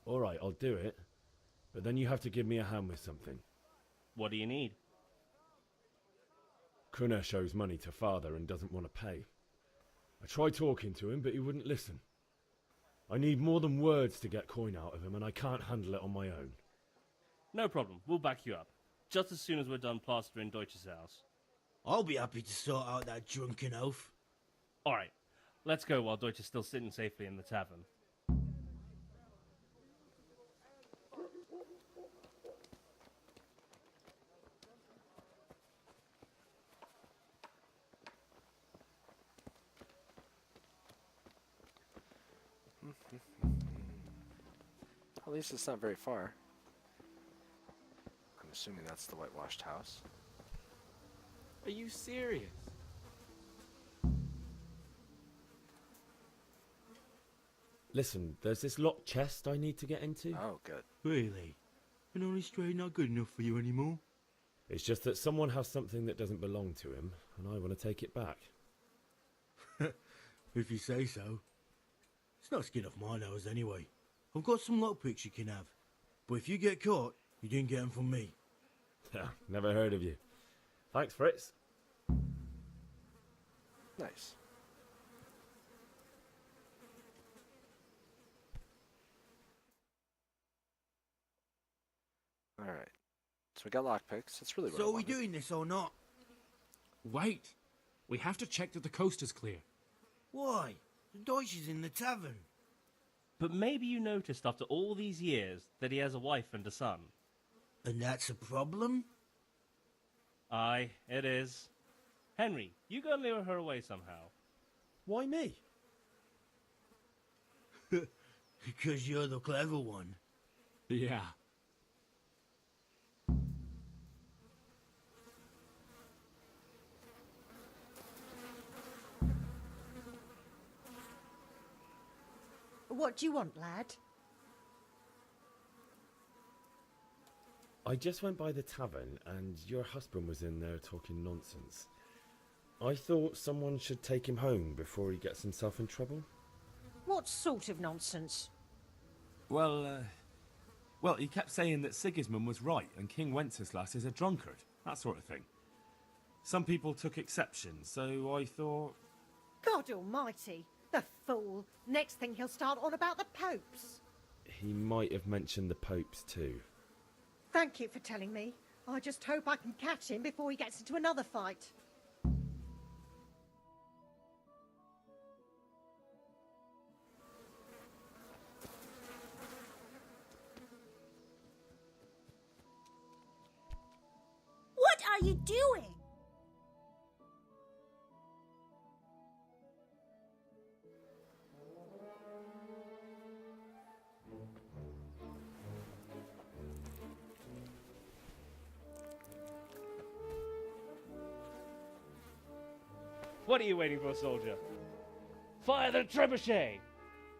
All right, I'll do it. But then you have to give me a hand with something. What do you need? Kunesh owes money to father and doesn't want to pay. I tried talking to him, but he wouldn't listen. I need more than words to get coin out of him, and I can't handle it on my own. No problem, we'll back you up. Just as soon as we're done plastering Deutsch's house. I'll be happy to sort out that drunken oaf. Alright, let's go while Deutsch is still sitting safely in the tavern. At least it's not very far. I'm assuming that's the whitewashed house. Are you serious? Listen, there's this locked chest I need to get into. Oh, good. Really? And only straight not good enough for you anymore? It's just that someone has something that doesn't belong to him, and I want to take it back. If you say so. It's not skin off my nose anyway. I've got some lockpicks you can have. But if you get caught, you didn't get them from me. Never heard of you. Thanks, Fritz. Nice. Alright. So we got lockpicks. That's really what So I are we wanted. doing this or not? Wait. We have to check that the coast is clear. Why? The Deutsch is in the tavern. But maybe you noticed after all these years that he has a wife and a son. And that's a problem? Aye, it is. Henry, you go and lure her away somehow. Why me? Because you're the clever one. Yeah. What do you want, lad? I just went by the tavern and your husband was in there talking nonsense. I thought someone should take him home before he gets himself in trouble. What sort of nonsense? Well, he kept saying that Sigismund was right and King Wenceslas is a drunkard, that sort of thing. Some people took exception, so I thought... God almighty, the fool. Next thing he'll start on about the popes. He might have mentioned the popes too. Thank you for telling me. I just hope I can catch him before he gets into another fight. What are you doing? What are you waiting for, soldier? Fire the trebuchet!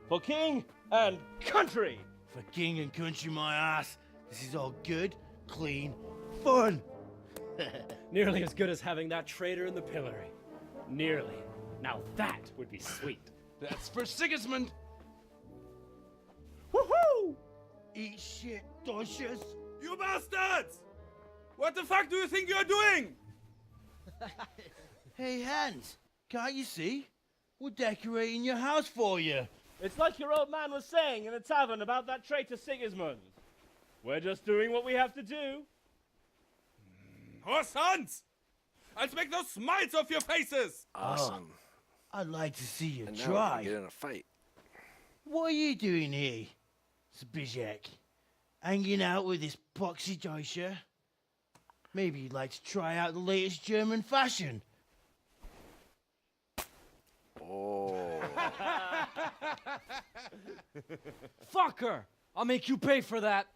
For king and country! For king and country, my ass. This is all good, clean, fun. Nearly as good as having that traitor in the pillory. Nearly. Now that would be sweet. That's for Sigismund. Woohoo! Eat shit, doshes. You bastards! What the fuck do you think you're doing? Hey, Hans, can't you see? We're decorating your house for you. It's like your old man was saying in the tavern about that traitor Sigismund. We're just doing what we have to do. Horse sons! I'll make those smiles off your faces! Awesome. I'd like to see you And now try. we can get in a fight. What are you doing here, Zbyszek? Hanging out with this poxy Deutscher? Maybe you'd like to try out the latest German fashion. Oh. Fuck her! I'll make you pay for that.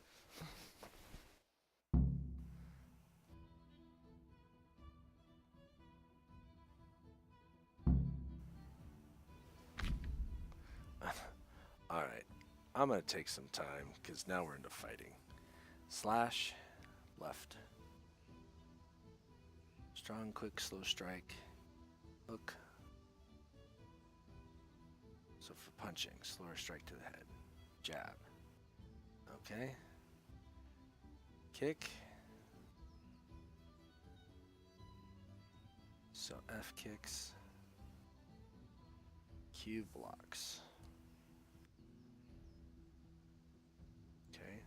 Alright. I'm gonna take some time, because now we're into fighting. Slash. Left. Strong, quick, slow strike. Hook. So for punching, slower strike to the head. Jab. Okay. Kick. So F kicks. Q blocks. Okay.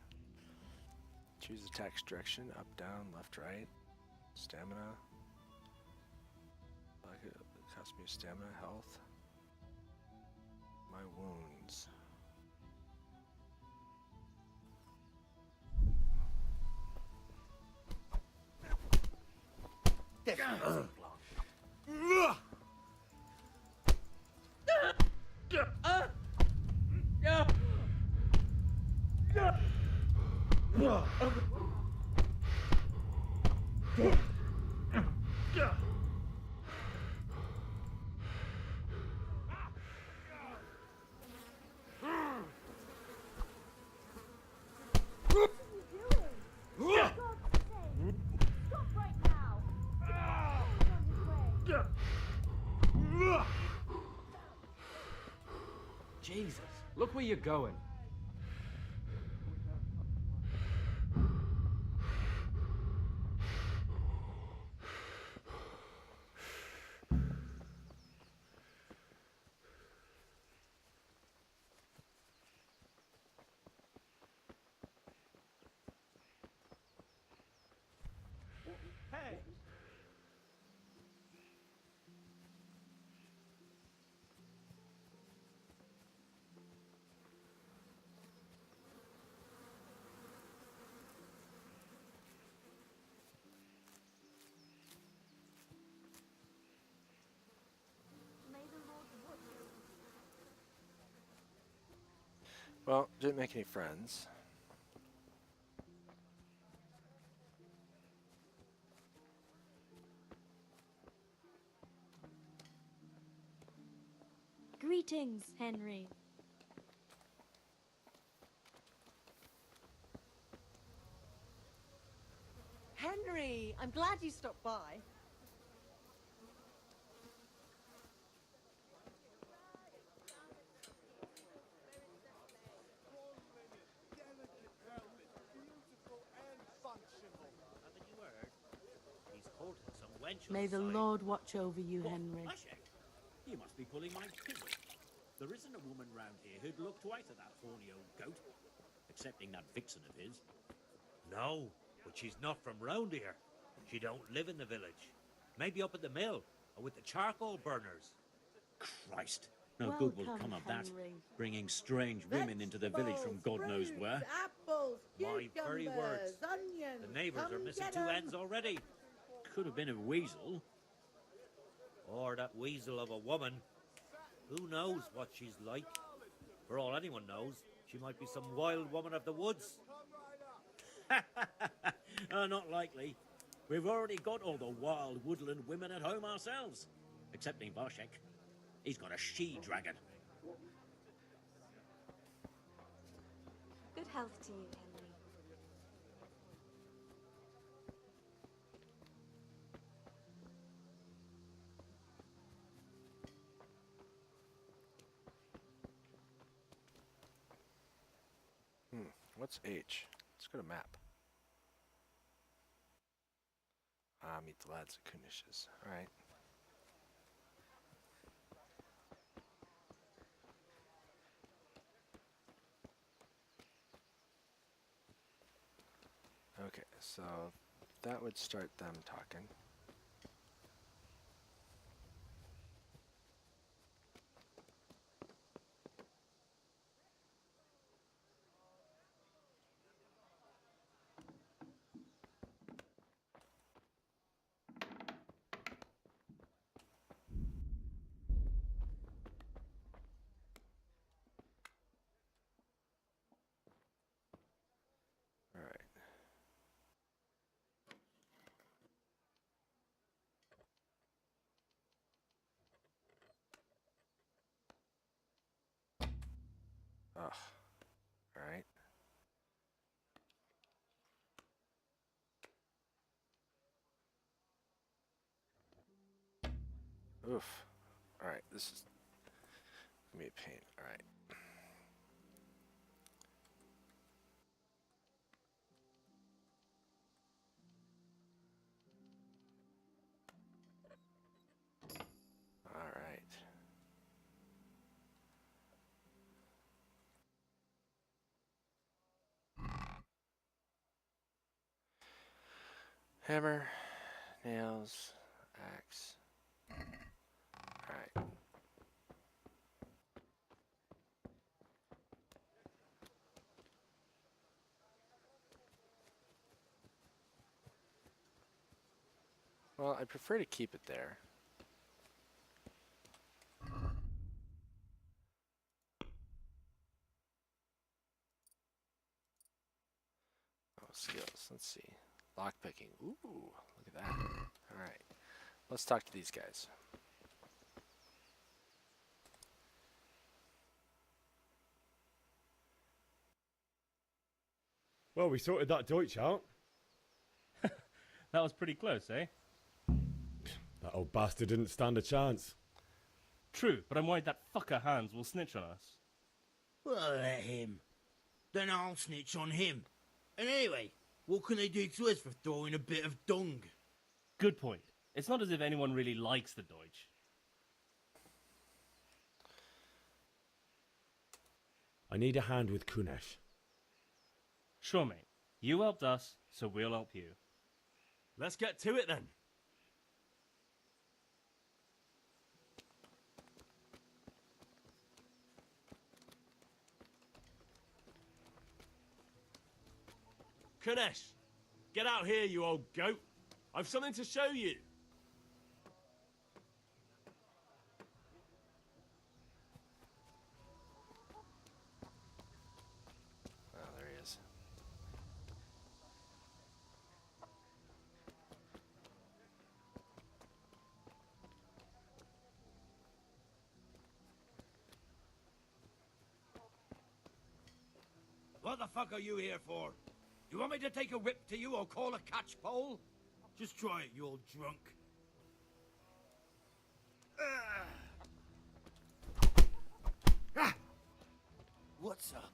Choose attack direction, up, down, left, right. Stamina. Like it costs me stamina, health. My wounds. Jesus, look where you're going. Hey! Well, didn't make any friends. Greetings, Henry. Henry, I'm glad you stopped by. May the Lord watch over you, Henry. You must be pulling my fiddle. There isn't a woman round here who'd look twice at that horny old goat. Excepting that vixen of his. No, but she's not from round here. She don't live in the village. Maybe up at the mill, or with the charcoal burners. Christ, no good will Welcome, come of that. Henry. Bringing strange women into the village from God knows Fruits, where. apples, My very cucumbers, words. onions. The neighbours Come are missing get 2 'em. ends already. Could have been a weasel. Or that weasel of a woman. Who knows what she's like? For all anyone knows, she might be some wild woman of the woods. Not likely. We've already got all the wild woodland women at home ourselves. Excepting Varshek. He's got a she-dragon. Good health to you, Henry. What's H? Let's go to map. Meet the lads at Kunish's. Alright. Okay, so that would start them talking. Alright. Ugh. Alright. Oof. Alright, this is gonna be a pain. Alright. Alright. Hammer, nails, axe. Alright. Well, I prefer to keep it there. Oh, skills. Let's see. Lockpicking. Ooh, look at that. Alright. Let's talk to these guys. Well, we sorted that Deutsch out. That was pretty close, eh? That old bastard didn't stand a chance. True, but I'm worried that fucker Hans will snitch on us. Well, let him. Then I'll snitch on him. And anyway, what can they do to us for throwing a bit of dung? Good point. It's not as if anyone really likes the Deutsch. I need a hand with Kunesh. Sure, mate. You helped us, so we'll help you. Let's get to it then. Kunesh, get out here, you old goat. I've something to show you. Oh, there he is. What the fuck are you here for? You want me to take a whip to you or call a catchpole? Just try it, you old drunk. What's up?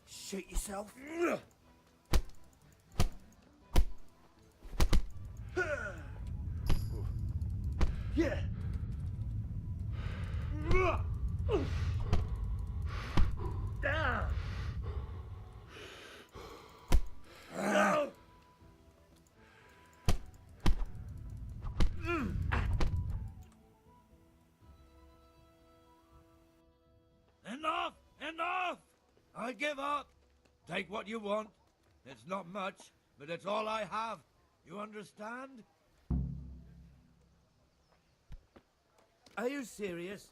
Shit yourself? Yeah. Down. No. give up. Take what you want. It's not much, but it's all I have. You understand? Are you serious?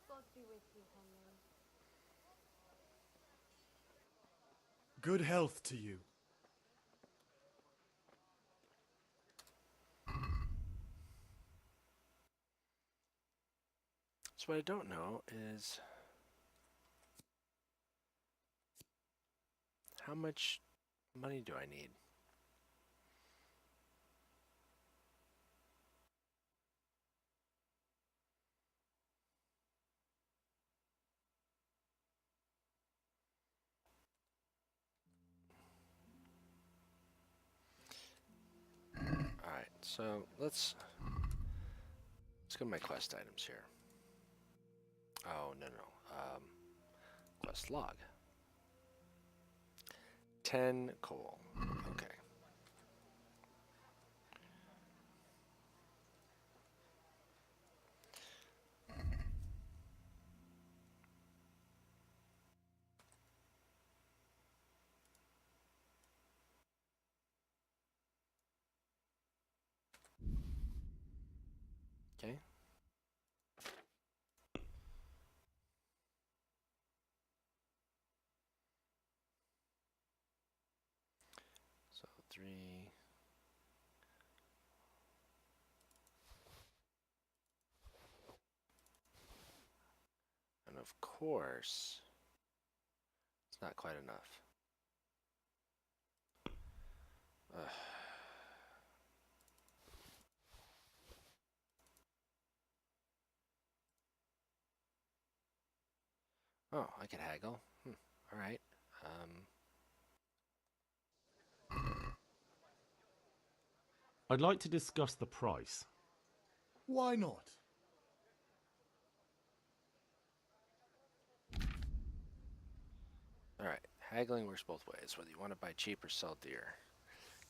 God be with you, Henry. Good health to you. So what I don't know is how much money do I need? Alright, so let's go to my quest items here. Oh, no. Quest log. 10 coal. Okay. Okay. So 3. And of course, it's not quite enough. Ugh. Oh, I could haggle. All right. I'd like to discuss the price. Why not? All right. Haggling works both ways, whether you want to buy cheap or sell dear.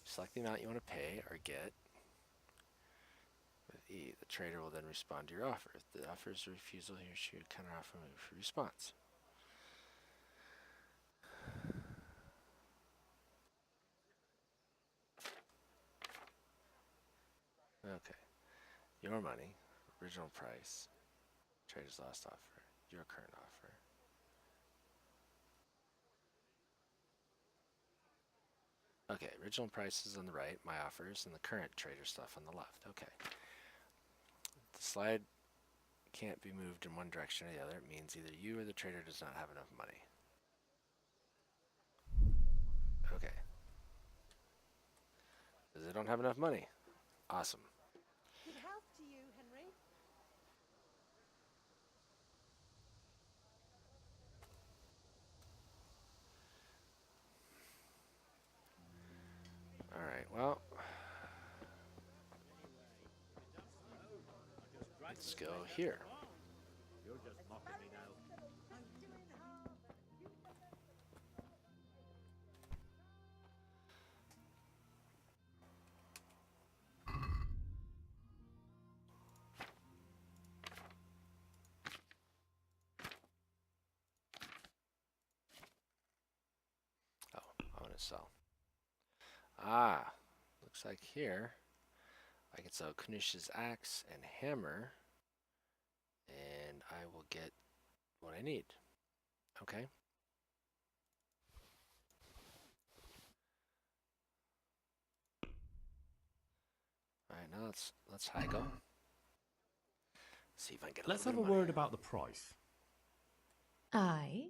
Select the amount you want to pay or get. With E, the trader will then respond to your offer. If the offer is a refusal, he or she will counteroffer with a response. Okay. Your money, original price, trader's last offer, your current offer. Okay, original price is on the right, my offers, and the current trader stuff on the left. Okay. The slide can't be moved in one direction or the other. It means either you or the trader does not have enough money. Okay. Because they don't have enough money. Awesome. Good health to you, Henry. Alright, well. Let's go here. You're just mocking me now. Oh, I want to sell. Ah, looks like here I can sell Knish's axe and hammer, and I will get what I need. Okay. All right, now let's haggle. See if I can get. Let's a have a little bit of word about the price. Aye.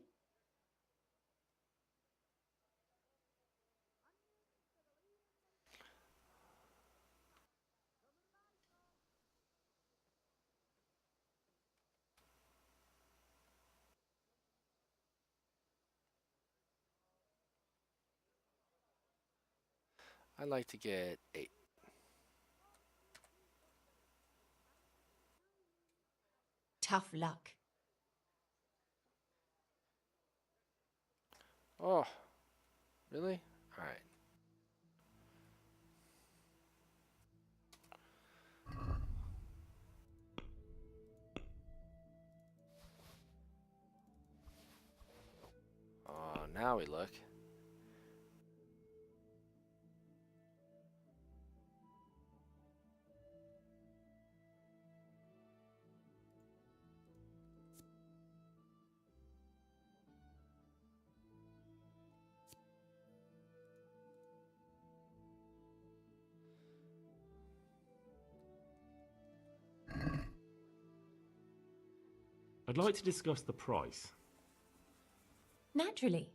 I'd like to get 8. Tough luck. Oh, really? All right. Oh, now we look. I'd like to discuss the price. Naturally.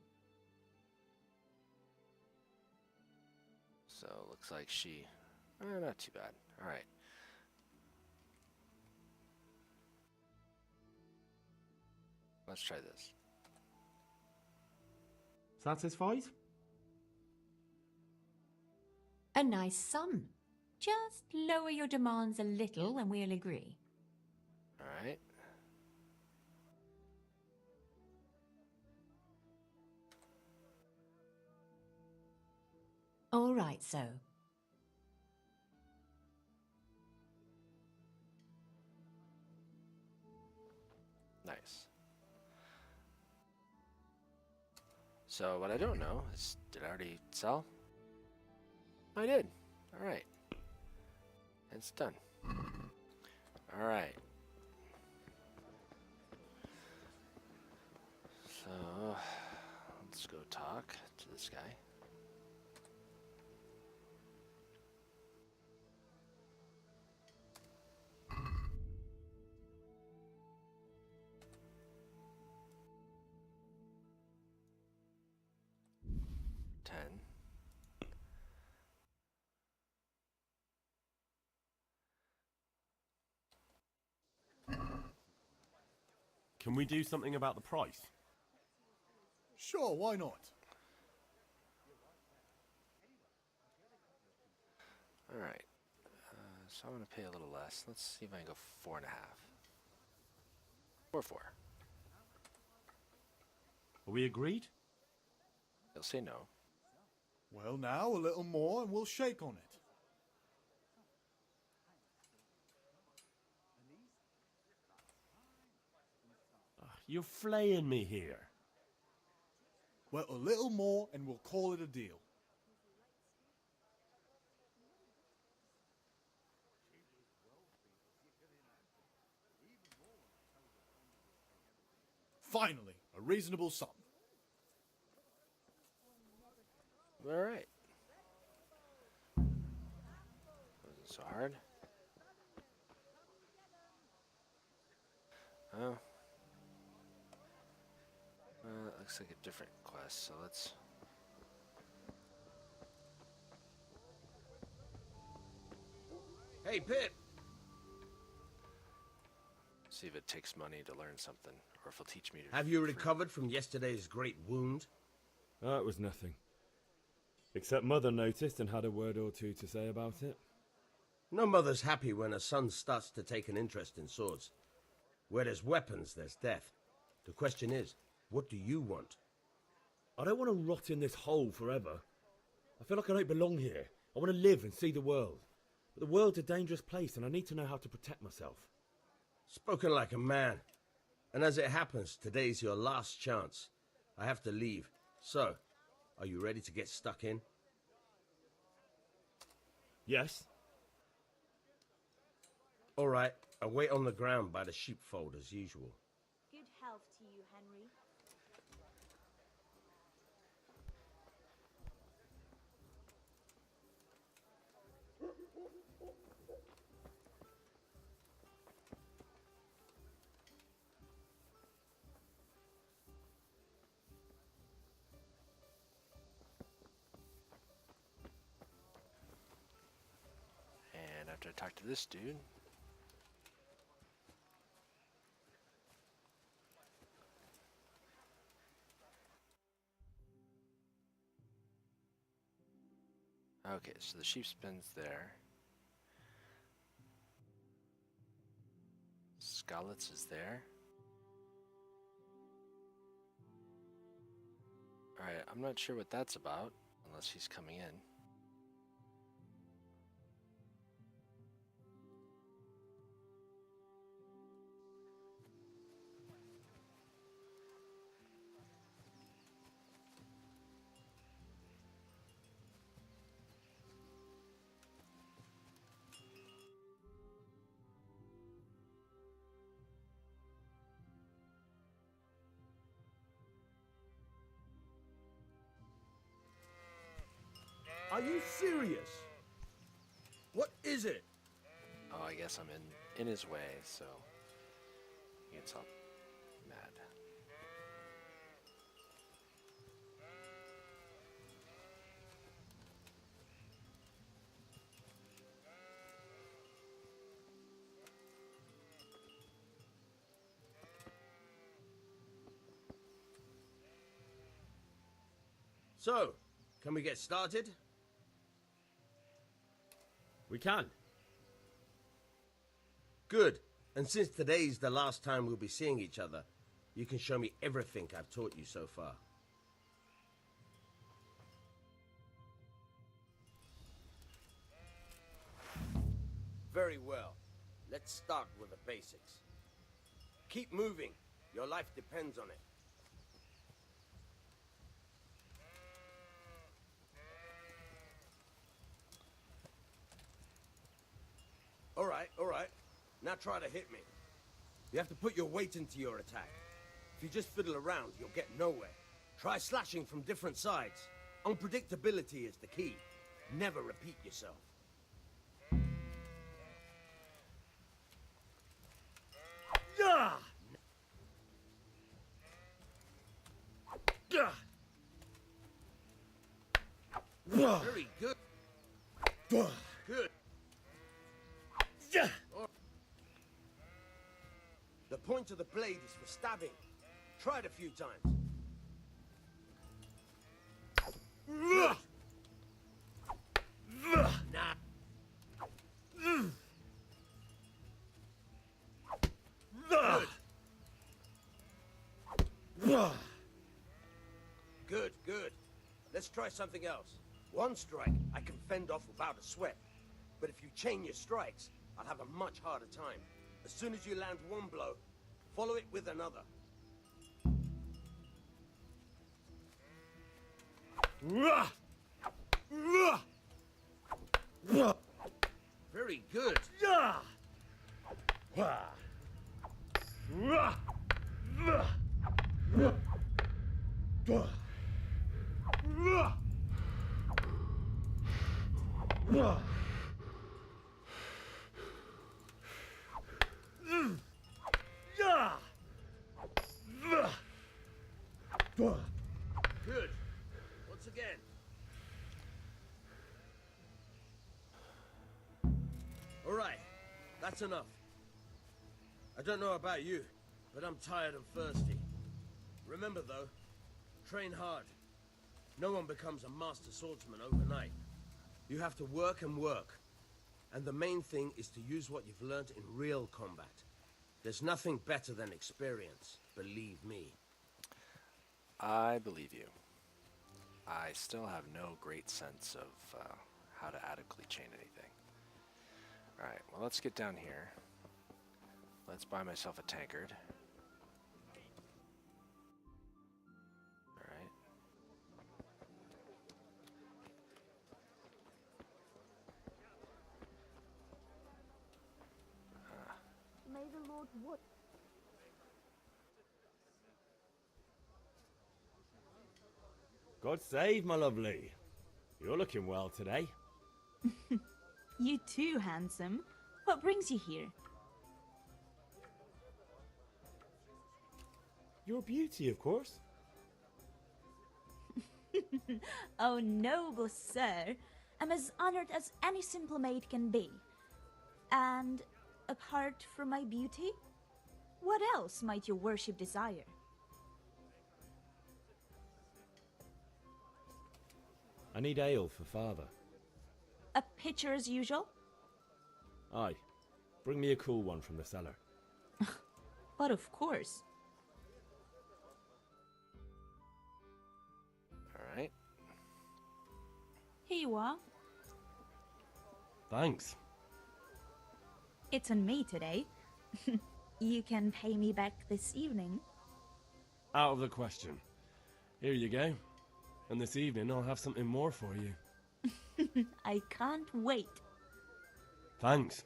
So looks like she, not too bad. All right. Let's try this. Satisfied? A nice sum. Just lower your demands a little and we'll agree. All right. All right, so. Nice. So what I don't know is, did I already sell? I did. All right. It's done. All right. So let's go talk to this guy. Can we do something about the price? Sure, why not? All right. So I'm going to pay a little less. Let's see if I can go 4.5. Or 4. Are we agreed? He'll say no. Well, now a little more and we'll shake on it. You're flaying me here. Well, a little more and we'll call it a deal. Finally, a reasonable sum. All right. Wasn't so hard. Oh. It looks like a different quest, so let's... Hey, Pip! See if it takes money to learn something, or if it'll teach me to... Have you recovered from yesterday's great wound? Oh, it was nothing. Except Mother noticed and had a word or two to say about it. No mother's happy when her son starts to take an interest in swords. Where there's weapons, there's death. The question is, what do you want? I don't want to rot in this hole forever. I feel like I don't belong here. I want to live and see the world. But the world's a dangerous place and I need to know how to protect myself. Spoken like a man. And as it happens, today's your last chance. I have to leave. So, are you ready to get stuck in? Yes? All right, I'll wait on the ground by the sheepfold as usual. Good health to you, Henry. And after I talk to this dude, okay, so the sheep spin's there. Skalitz is there. Alright, I'm not sure what that's about, unless he's coming in. Are you serious? What is it? Oh, I guess I'm in his way, so he gets all mad. So, can we get started? We can. Good. And since today's the last time we'll be seeing each other, you can show me everything I've taught you so far. Very well. Let's start with the basics. Keep moving. Your life depends on it. All right. Now try to hit me. You have to put your weight into your attack. If you just fiddle around, you'll get nowhere. Try slashing from different sides. Unpredictability is the key. Never repeat yourself. Yeah! Very good. Good. The point of the blade is for stabbing. Try it a few times. Good. Nah. Good. Good. Let's try something else. One strike I can fend off without a sweat. But if you chain your strikes, I'll have a much harder time. As soon as you land one blow, follow it with another. Very good. Good. Once again. All right. That's enough. I don't know about you, but I'm tired and thirsty. Remember, though, train hard. No one becomes a master swordsman overnight. You have to work and work. And the main thing is to use what you've learned in real combat. There's nothing better than experience, believe me. I believe you. I still have no great sense of how to adequately chain anything. Alright, well, let's get down here. Let's buy myself a tankard. Alright. Lord would. God save, my lovely. You're looking well today. You too, handsome. What brings you here? Your beauty, of course. Oh, noble sir. I'm as honored as any simple maid can be. And apart from my beauty, what else might your worship desire? I need ale for father. A pitcher as usual? Aye. Bring me a cool one from the cellar. But of course. Alright. Here you are. Thanks. It's on me today. You can pay me back this evening. Out of the question. Here you go. And this evening I'll have something more for you. I can't wait. Thanks.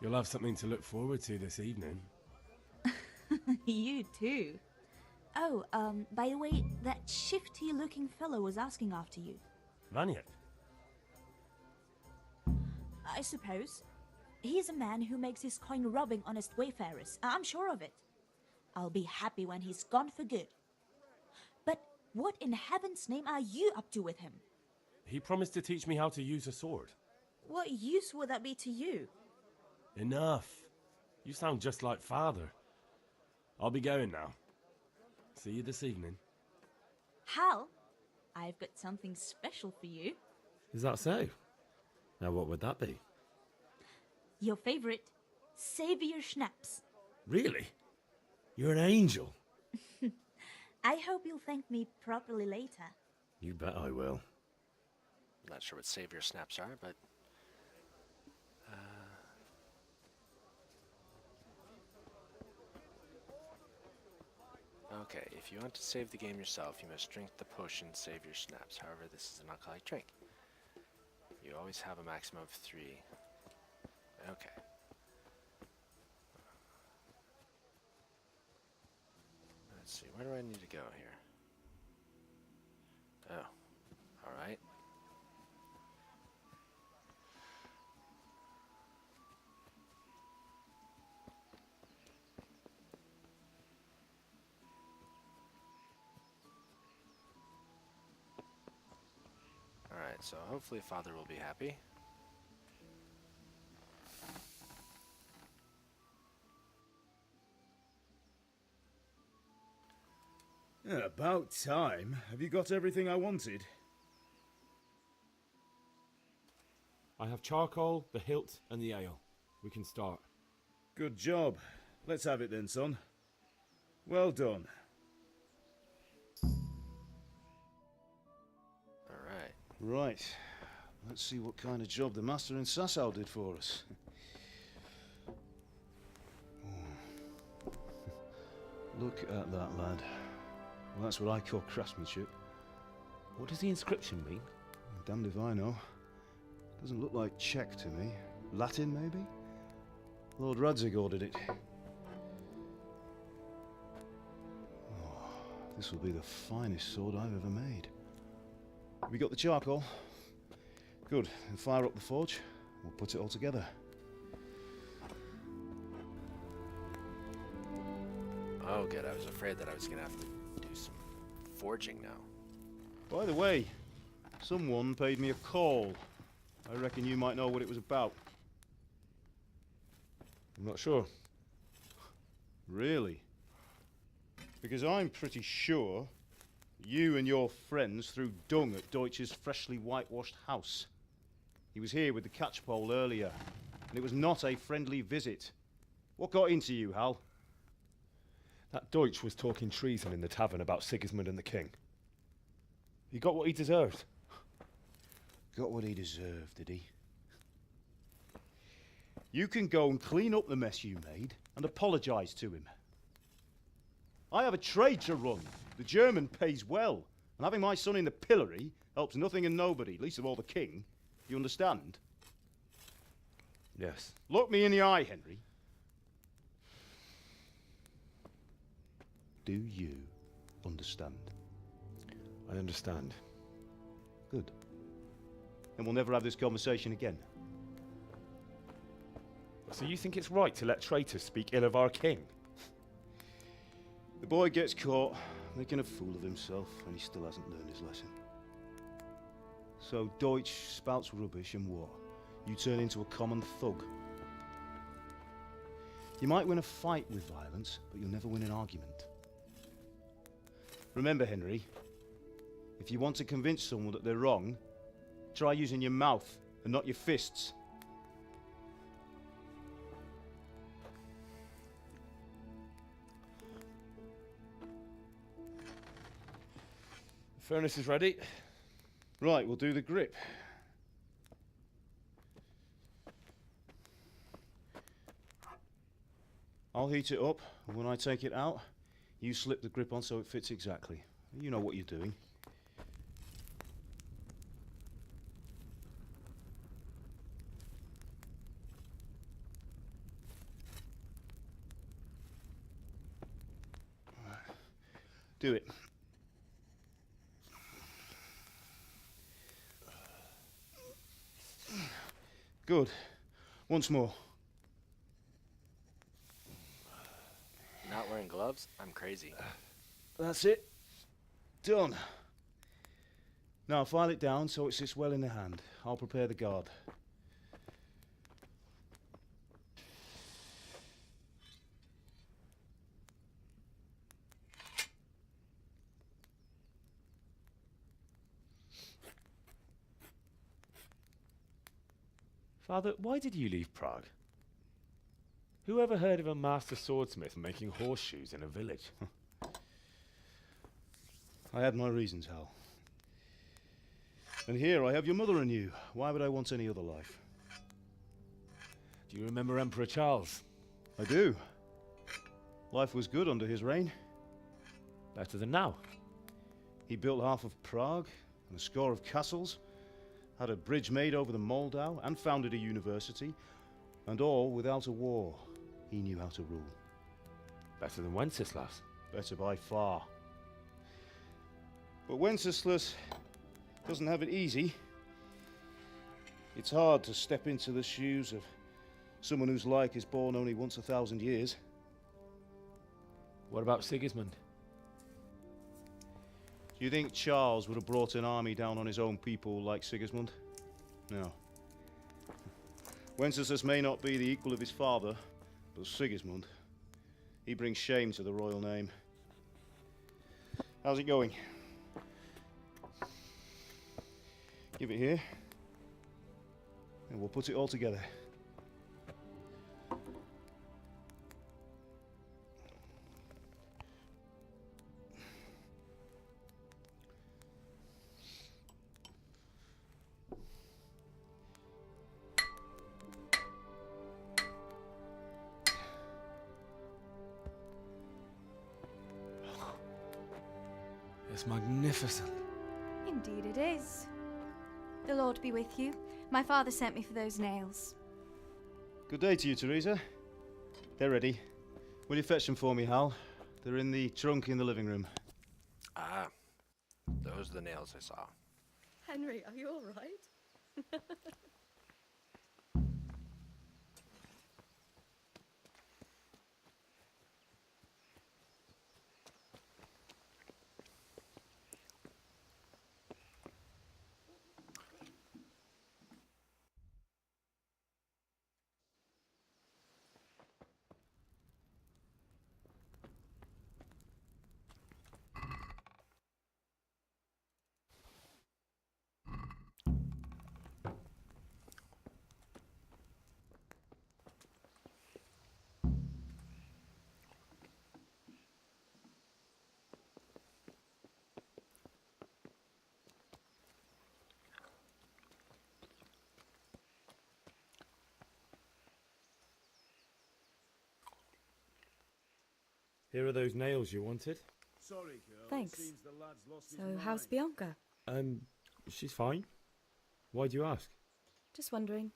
You'll have something to look forward to this evening. You too. Oh, by the way, that shifty-looking fellow was asking after you. Vanyek? I suppose. He's a man who makes his coin robbing honest wayfarers. I'm sure of it. I'll be happy when he's gone for good. But what in heaven's name are you up to with him? He promised to teach me how to use a sword. What use would that be to you? Enough. You sound just like father. I'll be going now. See you this evening. Hal, I've got something special for you. Is that so? Now what would that be? Your favorite, Savior Schnapps. Really? You're an angel. I hope you'll thank me properly later. You bet I will. Not sure what savior snaps are, but... Okay, if you want to save the game yourself, you must drink the potion Savior Snaps. However, this is an alcoholic drink. You always have a maximum of 3. Okay. Let's see, where do I need to go here? Oh, alright. Alright, so hopefully Father will be happy. Yeah, about time. Have you got everything I wanted? I have charcoal, the hilt, and the ale. We can start. Good job. Let's have it then, son. Well done. Alright. Right. Let's see what kind of job the master in Sasau did for us. Look at that, lad. Well, that's what I call craftsmanship. What does the inscription mean? Damned if I know. Doesn't look like Czech to me. Latin, maybe? Lord Radzig ordered it. Oh, this will be the finest sword I've ever made. Have you got the charcoal? Good. Then fire up the forge. We'll put it all together. Oh, good. I was afraid that I was going to have to do some forging now. By the way, someone paid me a call. I reckon you might know what it was about. I'm not sure. Really? Because I'm pretty sure you and your friends threw dung at Deutsch's freshly whitewashed house. He was here with the catchpole earlier, and it was not a friendly visit. What got into you, Hal? That Deutsch was talking treason in the tavern about Sigismund and the king. He got what he deserved. Got what he deserved, did he? You can go and clean up the mess you made and apologise to him. I have a trade to run. The German pays well, and having my son in the pillory helps nothing and nobody, least of all the king. You understand? Yes. Look me in the eye, Henry. Do you understand? I understand. Good. Then we'll never have this conversation again. So you think it's right to let traitors speak ill of our king? The boy gets caught making a fool of himself, and he still hasn't learned his lesson. So Deutsch spouts rubbish, and what? You turn into a common thug. You might win a fight with violence, but you'll never win an argument. Remember, Henry, if you want to convince someone that they're wrong, try using your mouth and not your fists. The furnace is ready. Right, we'll do the grip. I'll heat it up, and when I take it out, you slip the grip on so it fits exactly. You know what you're doing. Do it. Good. Once more. Not wearing gloves? I'm crazy. That's it. Done. Now file it down so it sits well in the hand. I'll prepare the guard. Father, why did you leave Prague? Who ever heard of a master swordsmith making horseshoes in a village? I had my reasons, Hal. And here I have your mother and you. Why would I want any other life? Do you remember Emperor Charles? I do. Life was good under his reign. Better than now. He built half of Prague and a score of castles, had a bridge made over the Moldau, and founded a university, and all without a war. He knew how to rule. Better than Wenceslas. Better by far. But Wenceslas doesn't have it easy. It's hard to step into the shoes of someone whose like is born only once 1,000 years. What about Sigismund? Do you think Charles would have brought an army down on his own people like Sigismund? No. Wenceslas may not be the equal of his father, but Sigismund, he brings shame to the royal name. How's it going? Give it here, and we'll put it all together. It's magnificent. Indeed it is. The Lord be with you. My father sent me for those nails. Good day to you, Teresa. They're ready. Will you fetch them for me, Hal? They're in the trunk in the living room. Ah, those are the nails I saw. Henry, are you all right? Here are those nails you wanted. Sorry, girl. Thanks. It seems the lad's lost his So, mind. how's Bianca? She's fine. Why do you ask? Just wondering,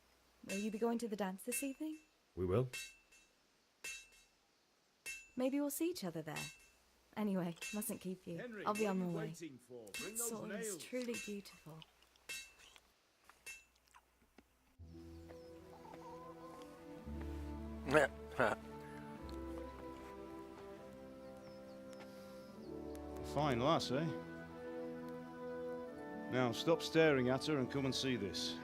will you be going to the dance this evening? We will. Maybe we'll see each other there. Anyway, mustn't keep you. Henry, I'll be what on are my you way. waiting for? Bring That those sword is nails. truly beautiful. Fine lass, eh? Now stop staring at her and come and see this.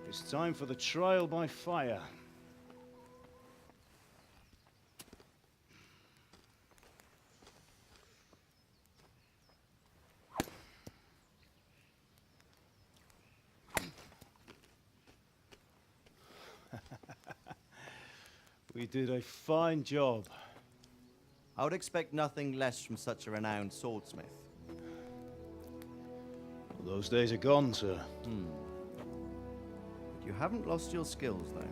It's time for the trial by fire. We did a fine job. I would expect nothing less from such a renowned swordsmith. Well, those days are gone, sir. You haven't lost your skills, though.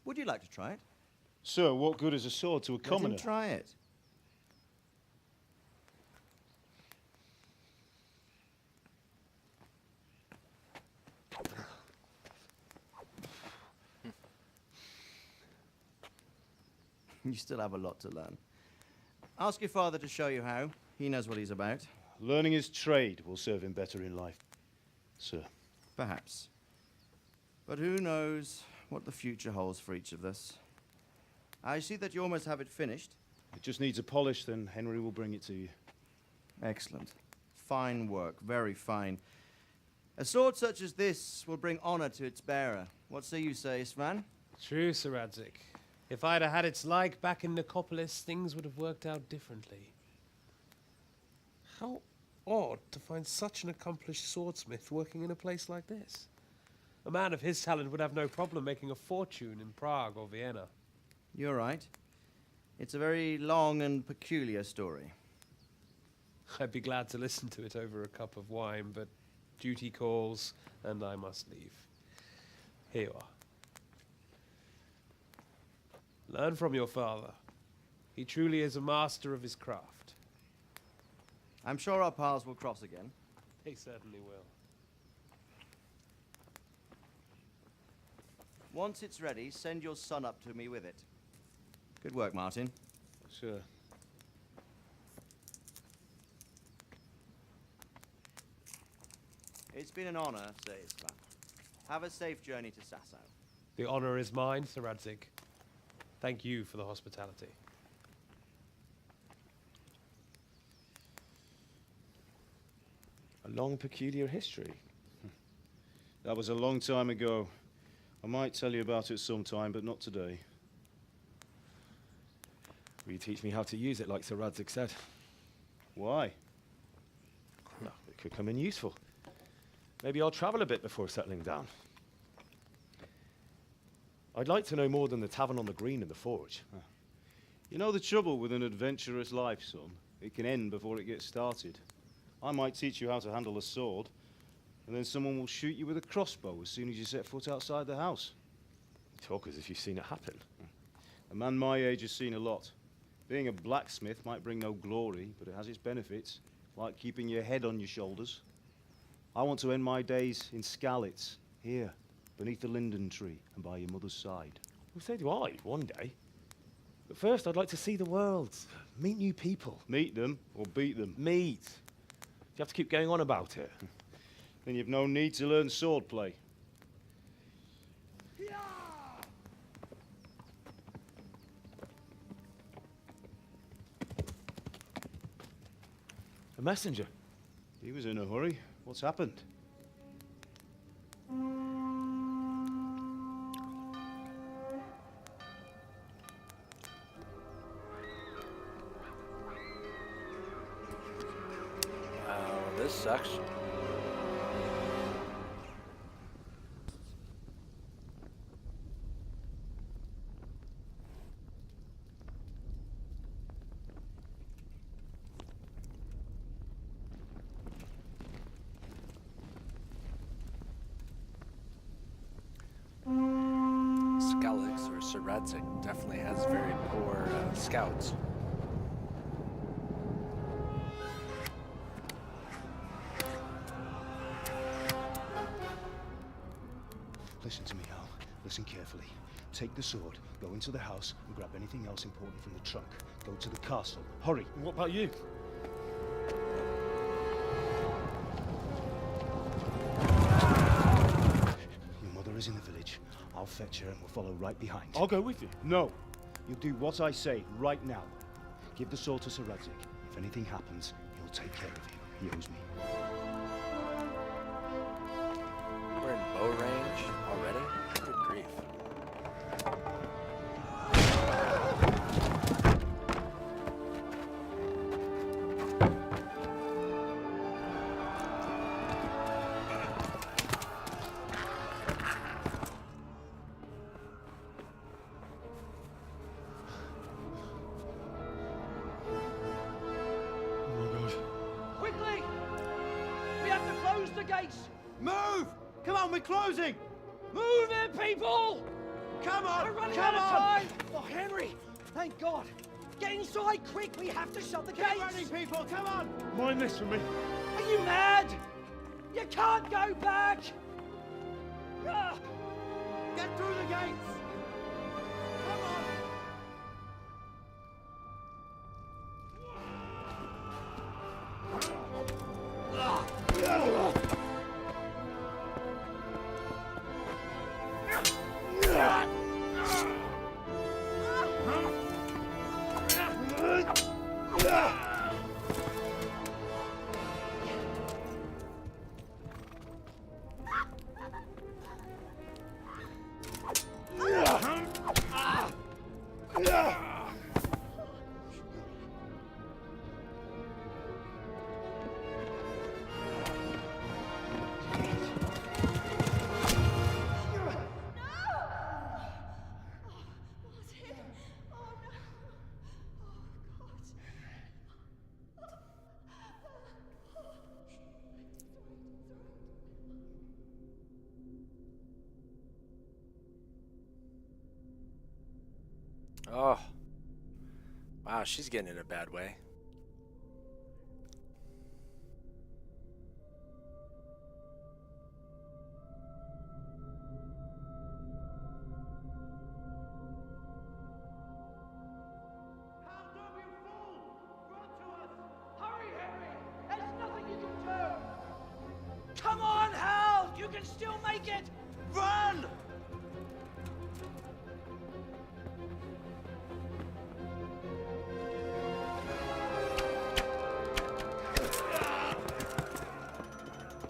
Would you like to try it? Sir, what good is a sword to a commoner? Let him try it. You still have a lot to learn. Ask your father to show you how. He knows what he's about. Learning his trade will serve him better in life, sir. Perhaps. But who knows what the future holds for each of us. I see that you almost have it finished. It just needs a polish, then Henry will bring it to you. Excellent. Fine work, very fine. A sword such as this will bring honor to its bearer. What say you, Svan? True, Sir Radzik. If I'd have had its like back in Nicopolis, things would have worked out differently. How odd to find such an accomplished swordsmith working in a place like this. A man of his talent would have no problem making a fortune in Prague or Vienna. You're right. It's a very long and peculiar story. I'd be glad to listen to it over a cup of wine, but duty calls, and I must leave. Here you are. Learn from your father. He truly is a master of his craft. I'm sure our paths will cross again. They certainly will. Once it's ready, send your son up to me with it. Good work, Martin. Sir. It's been an honor, Sir Isvan. Have a safe journey to Sasau. The honor is mine, Sir Radzik. Thank you for the hospitality. A long, peculiar history. That was a long time ago. I might tell you about it sometime, but not today. Will you teach me how to use it, like Sir Radzik said? Why? Well, it could come in useful. Maybe I'll travel a bit before settling down. I'd like to know more than the tavern on the green and the forge. You know the trouble with an adventurous life, son? It can end before it gets started. I might teach you how to handle a sword, and then someone will shoot you with a crossbow as soon as you set foot outside the house. You talk as if you've seen it happen. A man my age has seen a lot. Being a blacksmith might bring no glory, but it has its benefits, like keeping your head on your shoulders. I want to end my days in Skalitz, here, beneath the linden tree and by your mother's side. Well, so do I, one day. But first, I'd like to see the world, meet new people. Meet them or beat them? Meet. Do you have to keep going on about it? Then you've no need to learn swordplay. A messenger. He was in a hurry. What's happened? Wow, this sucks. Skelligs or Sir Radzik definitely has very poor scouts. Listen to me, Hal. Listen carefully. Take the sword, go into the house, and grab anything else important from the trunk. Go to the castle. Hurry! And what about you? Your mother is in the village. I'll fetch her and we'll follow right behind. I'll go with you. No. You'll do what I say right now. Give the sword to Sir Radzig. If anything happens, he'll take care of you. He owes me. We're in bow range already? Good grief. Quickly! We have to close the gates! Move! Come on, we're closing! Move it, people! Come on! We're running Come out of on! time! Oh, Henry! Thank God! Get inside quick! We have to shut the Keep gates! running, people! Come on! Mind this for me. Are you mad? You can't go back! Ah! Get through the gates! Come on! Oh. Wow, she's getting in a bad way. Hurry, Henry! There's nothing you can do! Come on, Hal! You can still make it! Run!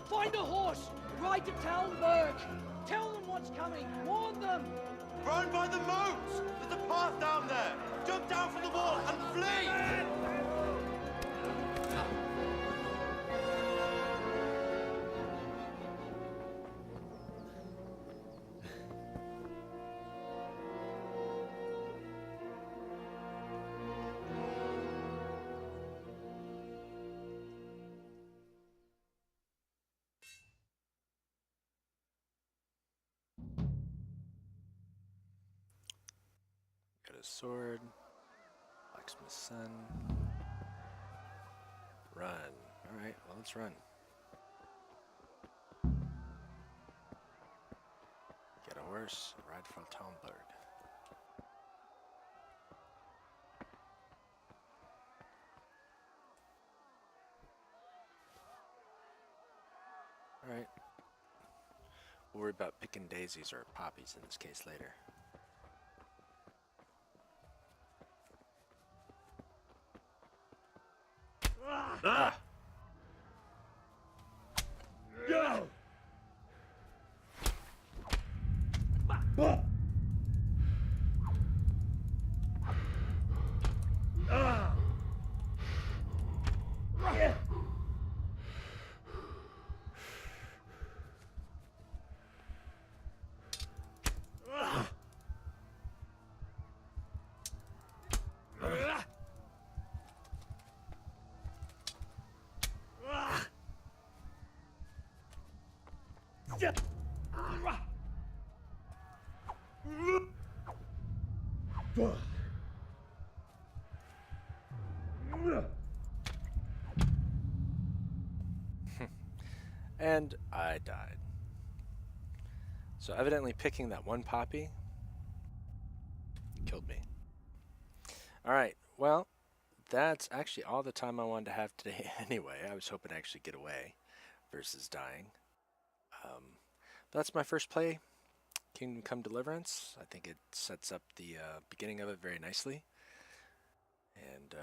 Find a horse! Ride to Talmberg! Tell them what's coming! Warn them! Run by the moat! There's a path down there! Jump down from the wall and flee! Got a sword. Blacksmith's son. Run. Alright, well, let's run. Get a horse, ride from Talmberg. Alright. We'll worry about picking daisies or poppies in this case later. Ah! Go! And I died. So evidently picking that one poppy killed me. Alright, well, that's actually all the time I wanted to have today anyway. I was hoping to actually get away versus dying. But that's my first play, Kingdom Come Deliverance. I think it sets up the beginning of it very nicely. And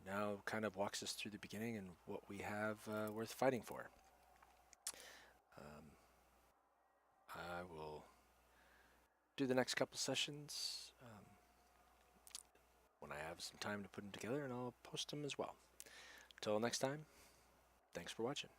now kind of walks us through the beginning and what we have worth fighting for. I will do the next couple sessions when I have some time to put them together, and I'll post them as well. Till next time, thanks for watching.